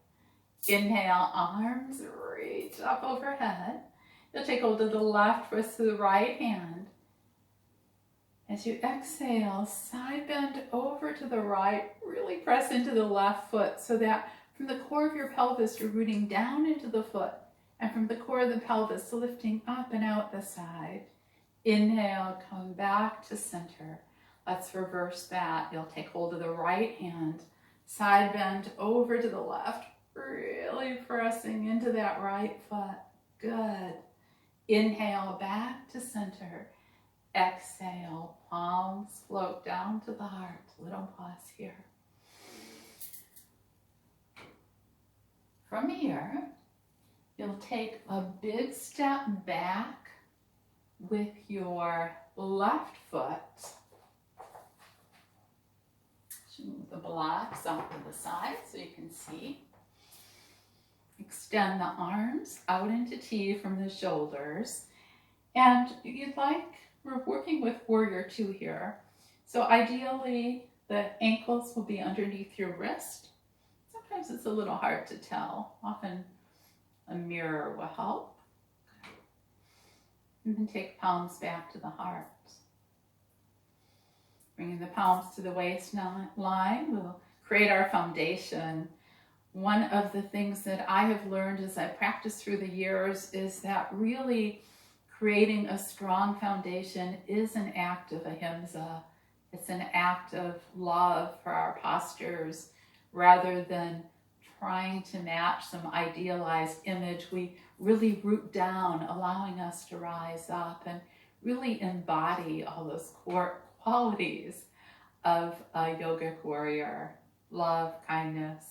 Inhale, arms reach up overhead. You'll take hold of the left wrist to the right hand. As you exhale, side bend over to the right, really press into the left foot so that from the core of your pelvis, you're rooting down into the foot, and from the core of the pelvis, lifting up and out the side. Inhale, come back to center. Let's reverse that. You'll take hold of the right hand, side bend over to the left, really pressing into that right foot. Good. Inhale, back to center. Exhale, palms float down to the heart. Little pause here. From here, you'll take a big step back with your left foot. Move the blocks off to the side so you can see. Extend the arms out into T from the shoulders. And we're working with Warrior 2 here. So ideally, the ankles will be underneath your wrist. Sometimes it's a little hard to tell. Often a mirror will help. And then take palms back to the heart. Bringing the palms to the waistline, we'll create our foundation. One of the things that I have learned as I practice through the years is that really creating a strong foundation is an act of ahimsa. It's an act of love for our postures rather than trying to match some idealized image. We really root down, allowing us to rise up and really embody all those core qualities of a yogic warrior: love, kindness,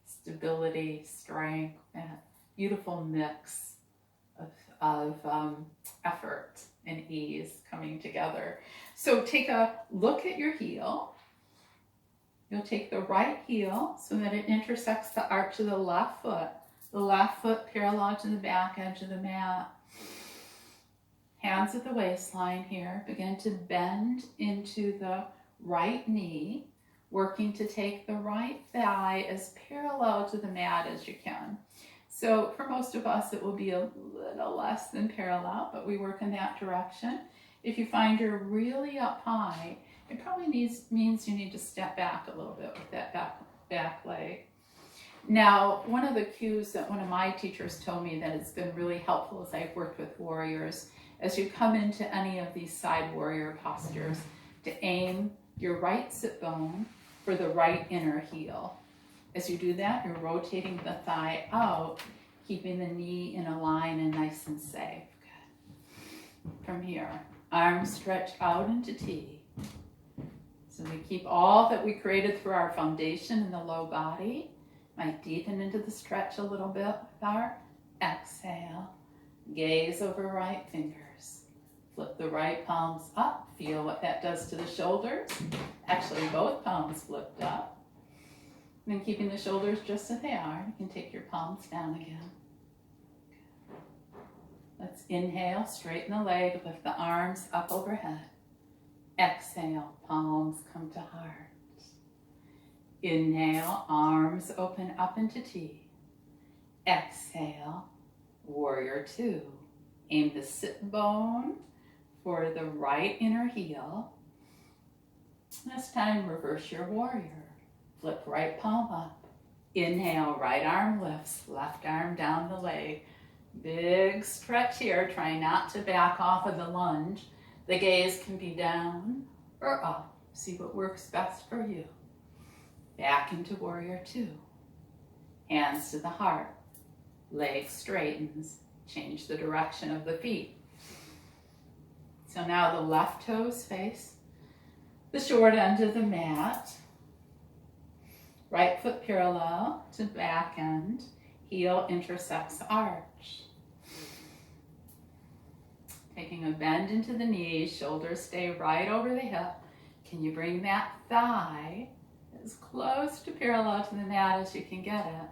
stability, strength, that beautiful mix of effort and ease coming together. So take a look at your heel. You'll take the right heel so that it intersects the arch of the left foot parallel to the back edge of the mat. Hands at the waistline here. Begin to bend into the right knee, working to take the right thigh as parallel to the mat as you can. So for most of us, it will be a little less than parallel, but we work in that direction. If you find you're really up high, it probably means you need to step back a little bit with that back leg. Now, one of the cues that one of my teachers told me that has been really helpful as I've worked with warriors, as you come into any of these side warrior postures, to aim your right sit bone for the right inner heel. As you do that, you're rotating the thigh out, keeping the knee in a line and nice and safe. Good. From here, arms stretch out into T. So we keep all that we created through our foundation in the low body. Might deepen into the stretch a little bit with our exhale. Gaze over right fingers. Flip the right palms up. Feel what that does to the shoulders. Actually, both palms flipped up. And then keeping the shoulders just as they are, you can take your palms down again. Let's inhale, straighten the leg, lift the arms up overhead. Exhale, palms come to heart. Inhale, arms open up into T. Exhale, Warrior 2. Aim the sit bone for the right inner heel. This time, reverse your warrior. Flip right palm up. Inhale, right arm lifts, left arm down the leg. Big stretch here. Try not to back off of the lunge. The gaze can be down or up. See what works best for you. Back into Warrior 2. Hands to the heart. Leg straightens. Change the direction of the feet. So now the left toes face the short end of the mat. Right foot parallel to back end. Heel intersects arch. Taking a bend into the knees, shoulders stay right over the hip. Can you bring that thigh as close to parallel to the mat as you can get it?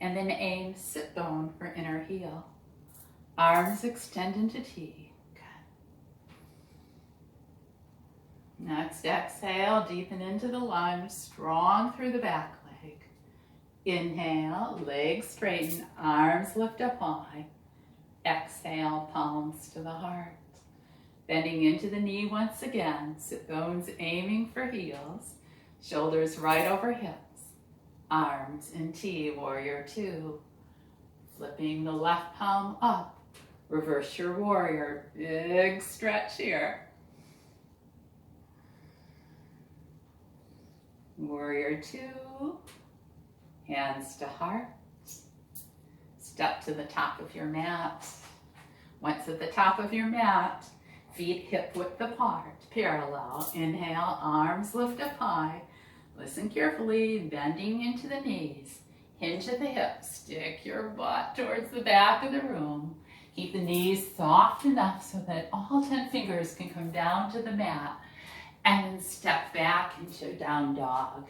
And then aim sit bone for inner heel. Arms extend into T. Good. Next, exhale, deepen into the lunge, strong through the back leg. Inhale, legs straighten, arms lift up high. Exhale, palms to the heart. Bending into the knee once again, sit bones aiming for heels, shoulders right over hips, arms in T, Warrior 2. Flipping the left palm up, reverse your warrior, big stretch here. Warrior 2, hands to heart. Step to the top of your mat. Once at the top of your mat, feet hip width apart, parallel. Inhale, arms lift up high. Listen carefully, bending into the knees. Hinge at the hips. Stick your butt towards the back of the room. Keep the knees soft enough so that all 10 fingers can come down to the mat. And then step back into down dog.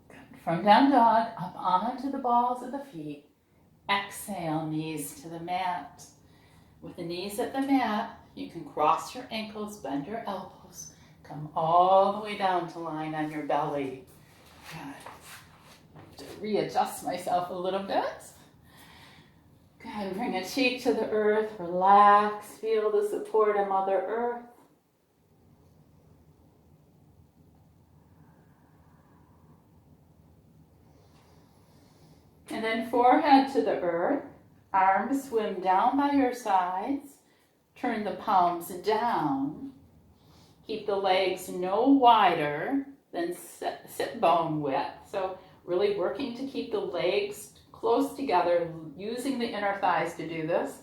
Good. From down dog, up onto the balls of the feet. Exhale, knees to the mat. With the knees at the mat, you can cross your ankles, bend your elbows, come all the way down to lying on your belly. Good. To readjust myself a little bit. Good. Bring a cheek to the earth, relax, feel the support of Mother Earth. And then forehead to the earth, arms swim down by your sides, turn the palms down, keep the legs no wider than sit bone width. So really working to keep the legs close together, using the inner thighs to do this.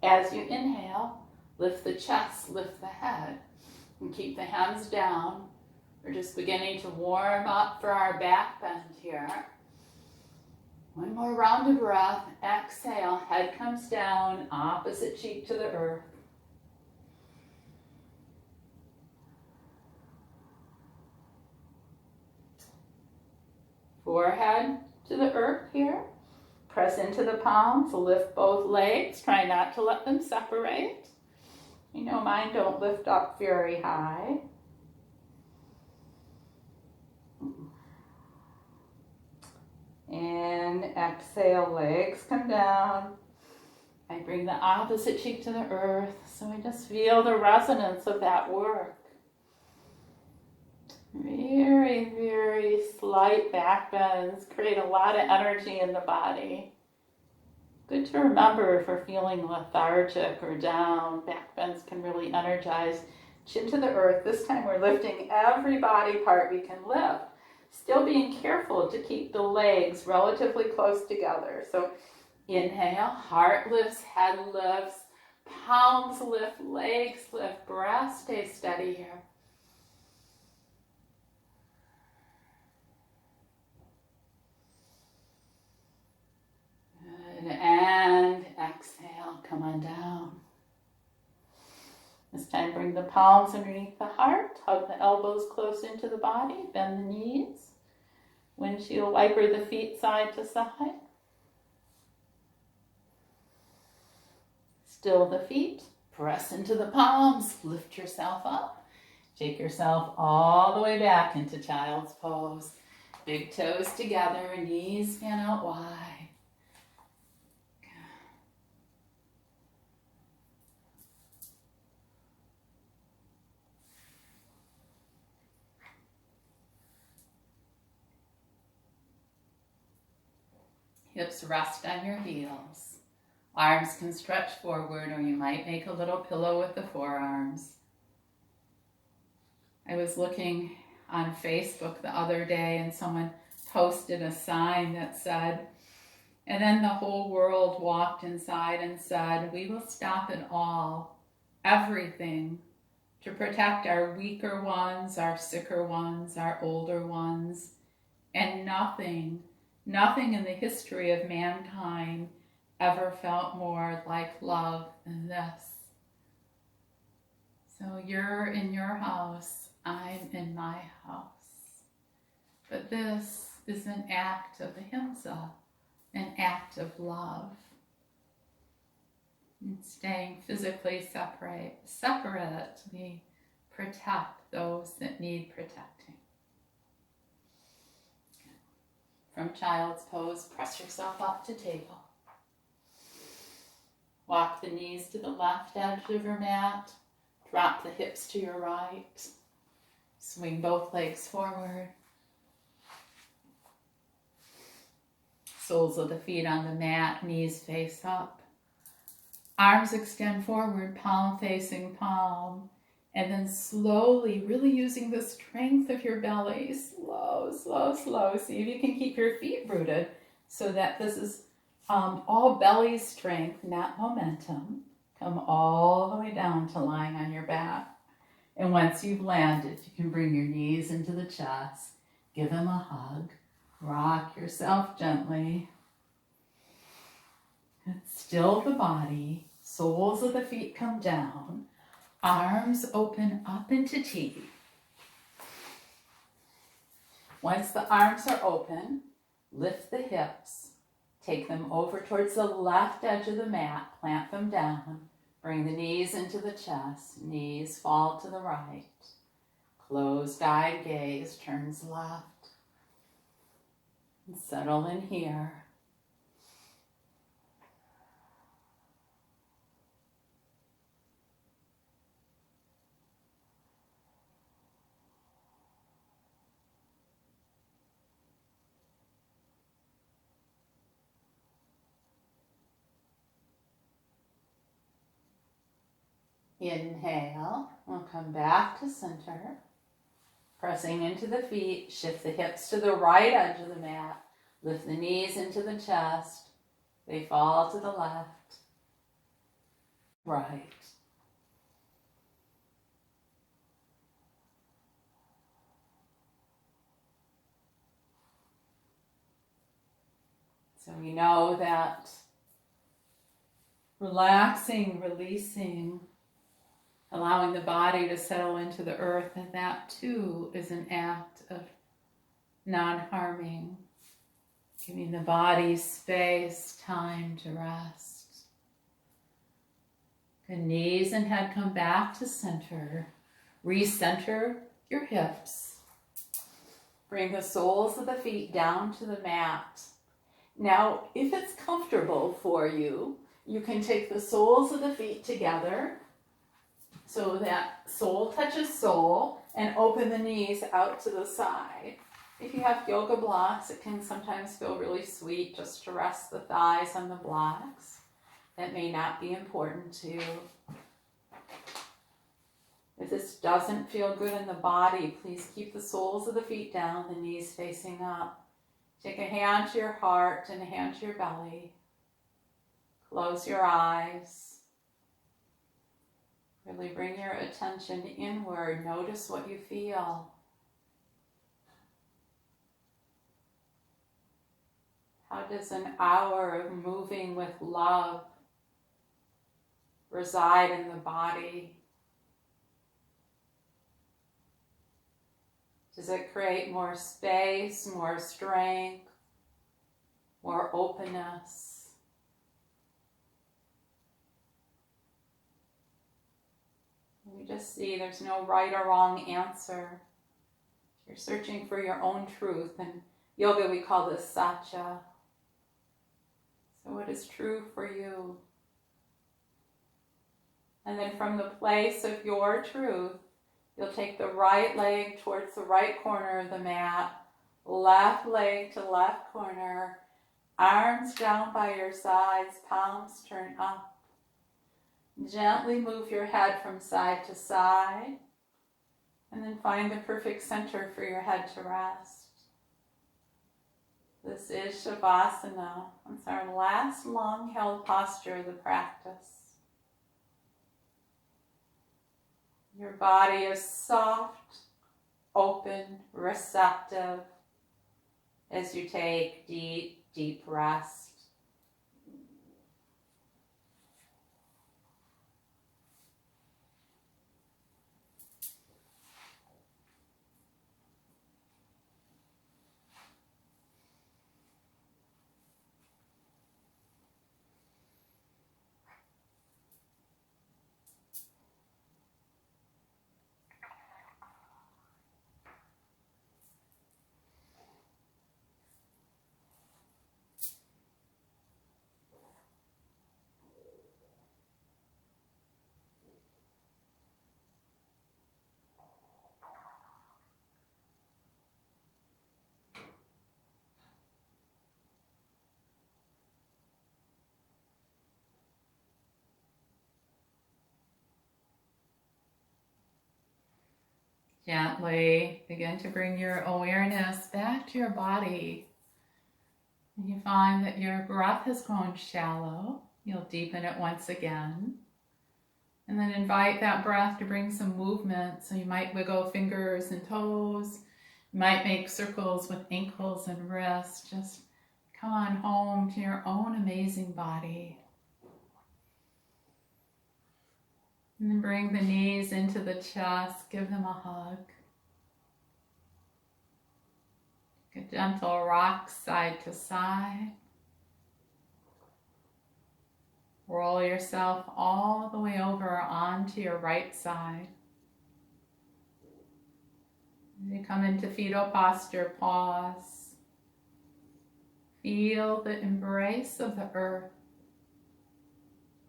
As you inhale, lift the chest, lift the head, and keep the hands down. We're just beginning to warm up for our back bend here. One more round of breath. Exhale, head comes down, opposite cheek to the earth. Forehead to the earth here. Press into the palms, lift both legs. Try not to let them separate. You know mine don't lift up very high. And exhale, legs come down. I bring the opposite cheek to the earth, so I just feel the resonance of that work. Very, very slight back bends create a lot of energy in the body. Good to remember if we're feeling lethargic or down, back bends can really energize. Chin to the earth. This time we're lifting every body part we can lift. Still being careful to keep the legs relatively close together. So inhale, heart lifts, head lifts, palms lift, legs lift, breath stays steady here. Good, and exhale, come on down. This time bring the palms underneath the heart, hug the elbows close into the body, bend the knees. Windshield wiper the feet side to side. Still the feet, press into the palms, lift yourself up. Take yourself all the way back into child's pose. Big toes together, knees fan out wide. Hips rest on your heels. Arms can stretch forward, or you might make a little pillow with the forearms. I was looking on Facebook the other day and someone posted a sign that said, and then the whole world walked inside and said, we will stop it all, everything, to protect our weaker ones, our sicker ones, our older ones, and nothing in the history of mankind ever felt more like love than this. So you're in your house, I'm in my house. But this is an act of ahimsa, an act of love. And staying physically separate, we protect those that need protecting. From child's pose, press yourself up to table. Walk the knees to the left edge of your mat. Drop the hips to your right. Swing both legs forward. Soles of the feet on the mat, knees face up. Arms extend forward, palm facing palm. And then slowly, really using the strength of your belly, slow. See if you can keep your feet rooted so that this is all belly strength, not momentum. Come all the way down to lying on your back. And once you've landed, you can bring your knees into the chest. Give him a hug. Rock yourself gently. And still the body. Soles of the feet come down. Arms open up into T. Once the arms are open, lift the hips. Take them over towards the left edge of the mat. Plant them down. Bring the knees into the chest. Knees fall to the right. Closed eye gaze turns left. And settle in here. Inhale, we'll come back to center. Pressing into the feet, shift the hips to the right edge of the mat. Lift the knees into the chest. They fall to the left, right. So we know that relaxing, releasing, allowing the body to settle into the earth, and that too is an act of non-harming, giving the body space, time to rest. Good, knees and head come back to center. Recenter your hips. Bring the soles of the feet down to the mat. Now, if it's comfortable for you, you can take the soles of the feet together so that sole touches sole, and open the knees out to the side. If you have yoga blocks, it can sometimes feel really sweet just to rest the thighs on the blocks. That may not be important to you. If this doesn't feel good in the body, please keep the soles of the feet down, the knees facing up. Take a hand to your heart and a hand to your belly. Close your eyes. Really bring your attention inward. Notice what you feel. How does an hour of moving with love reside in the body? Does it create more space, more strength, more openness? We just see there's no right or wrong answer. You're searching for your own truth. In yoga, we call this satya. So what is true for you? And then from the place of your truth, you'll take the right leg towards the right corner of the mat, left leg to left corner, arms down by your sides, palms turn up. Gently move your head from side to side, and then find the perfect center for your head to rest. This is Shavasana. It's our last long held posture of the practice. Your body is soft, open, receptive as you take deep, deep rest. Gently begin to bring your awareness back to your body. And you find that your breath has grown shallow. You'll deepen it once again. And then invite that breath to bring some movement. So you might wiggle fingers and toes. You might make circles with ankles and wrists. Just come on home to your own amazing body. And then bring the knees into the chest, give them a hug. Take a gentle rock side to side. Roll yourself all the way over onto your right side. As you come into fetal posture, pause. Feel the embrace of the earth.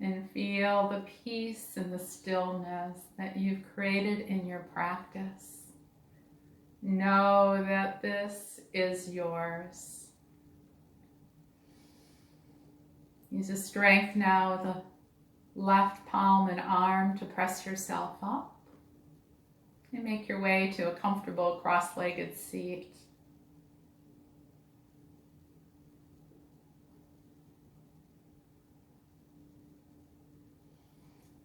And feel the peace and the stillness that you've created in your practice. Know that this is yours. Use the strength now of the left palm and arm to press yourself up. And make your way to a comfortable cross-legged seat.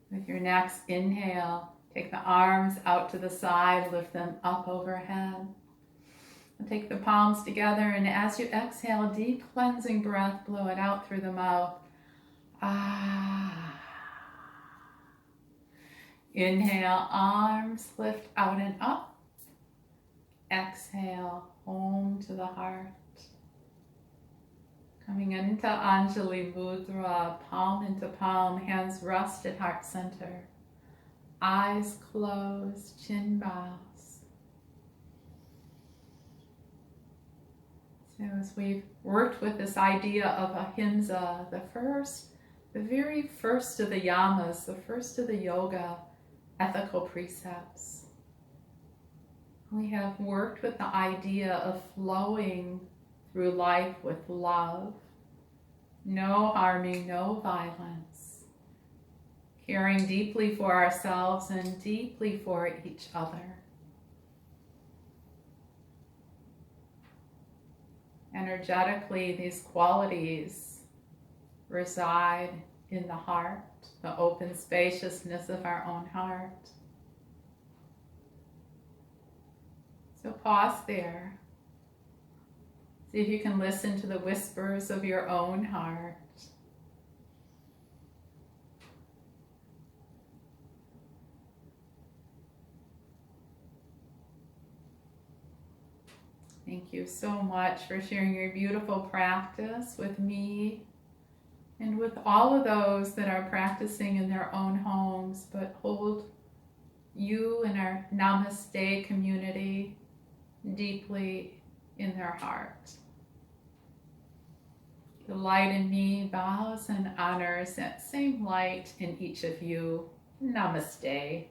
With your next inhale, take the arms out to the side, lift them up overhead. And take the palms together, and as you exhale, deep cleansing breath, blow it out through the mouth. Ah. Inhale, arms lift out and up. Exhale, home to the heart. Coming into Anjali Mudra, palm into palm, hands rest at heart center. Eyes closed, chin bows. So as we've worked with this idea of Ahimsa, the very first of the yamas, the first of the yoga ethical precepts, we have worked with the idea of flowing through life with love, no harming, no violence, caring deeply for ourselves and deeply for each other. Energetically, these qualities reside in the heart, the open spaciousness of our own heart. So pause there. See if you can listen to the whispers of your own heart. Thank you so much for sharing your beautiful practice with me and with all of those that are practicing in their own homes, but hold you and our Namaste community deeply in their heart. The light in me bows and honors that same light in each of you. Namaste.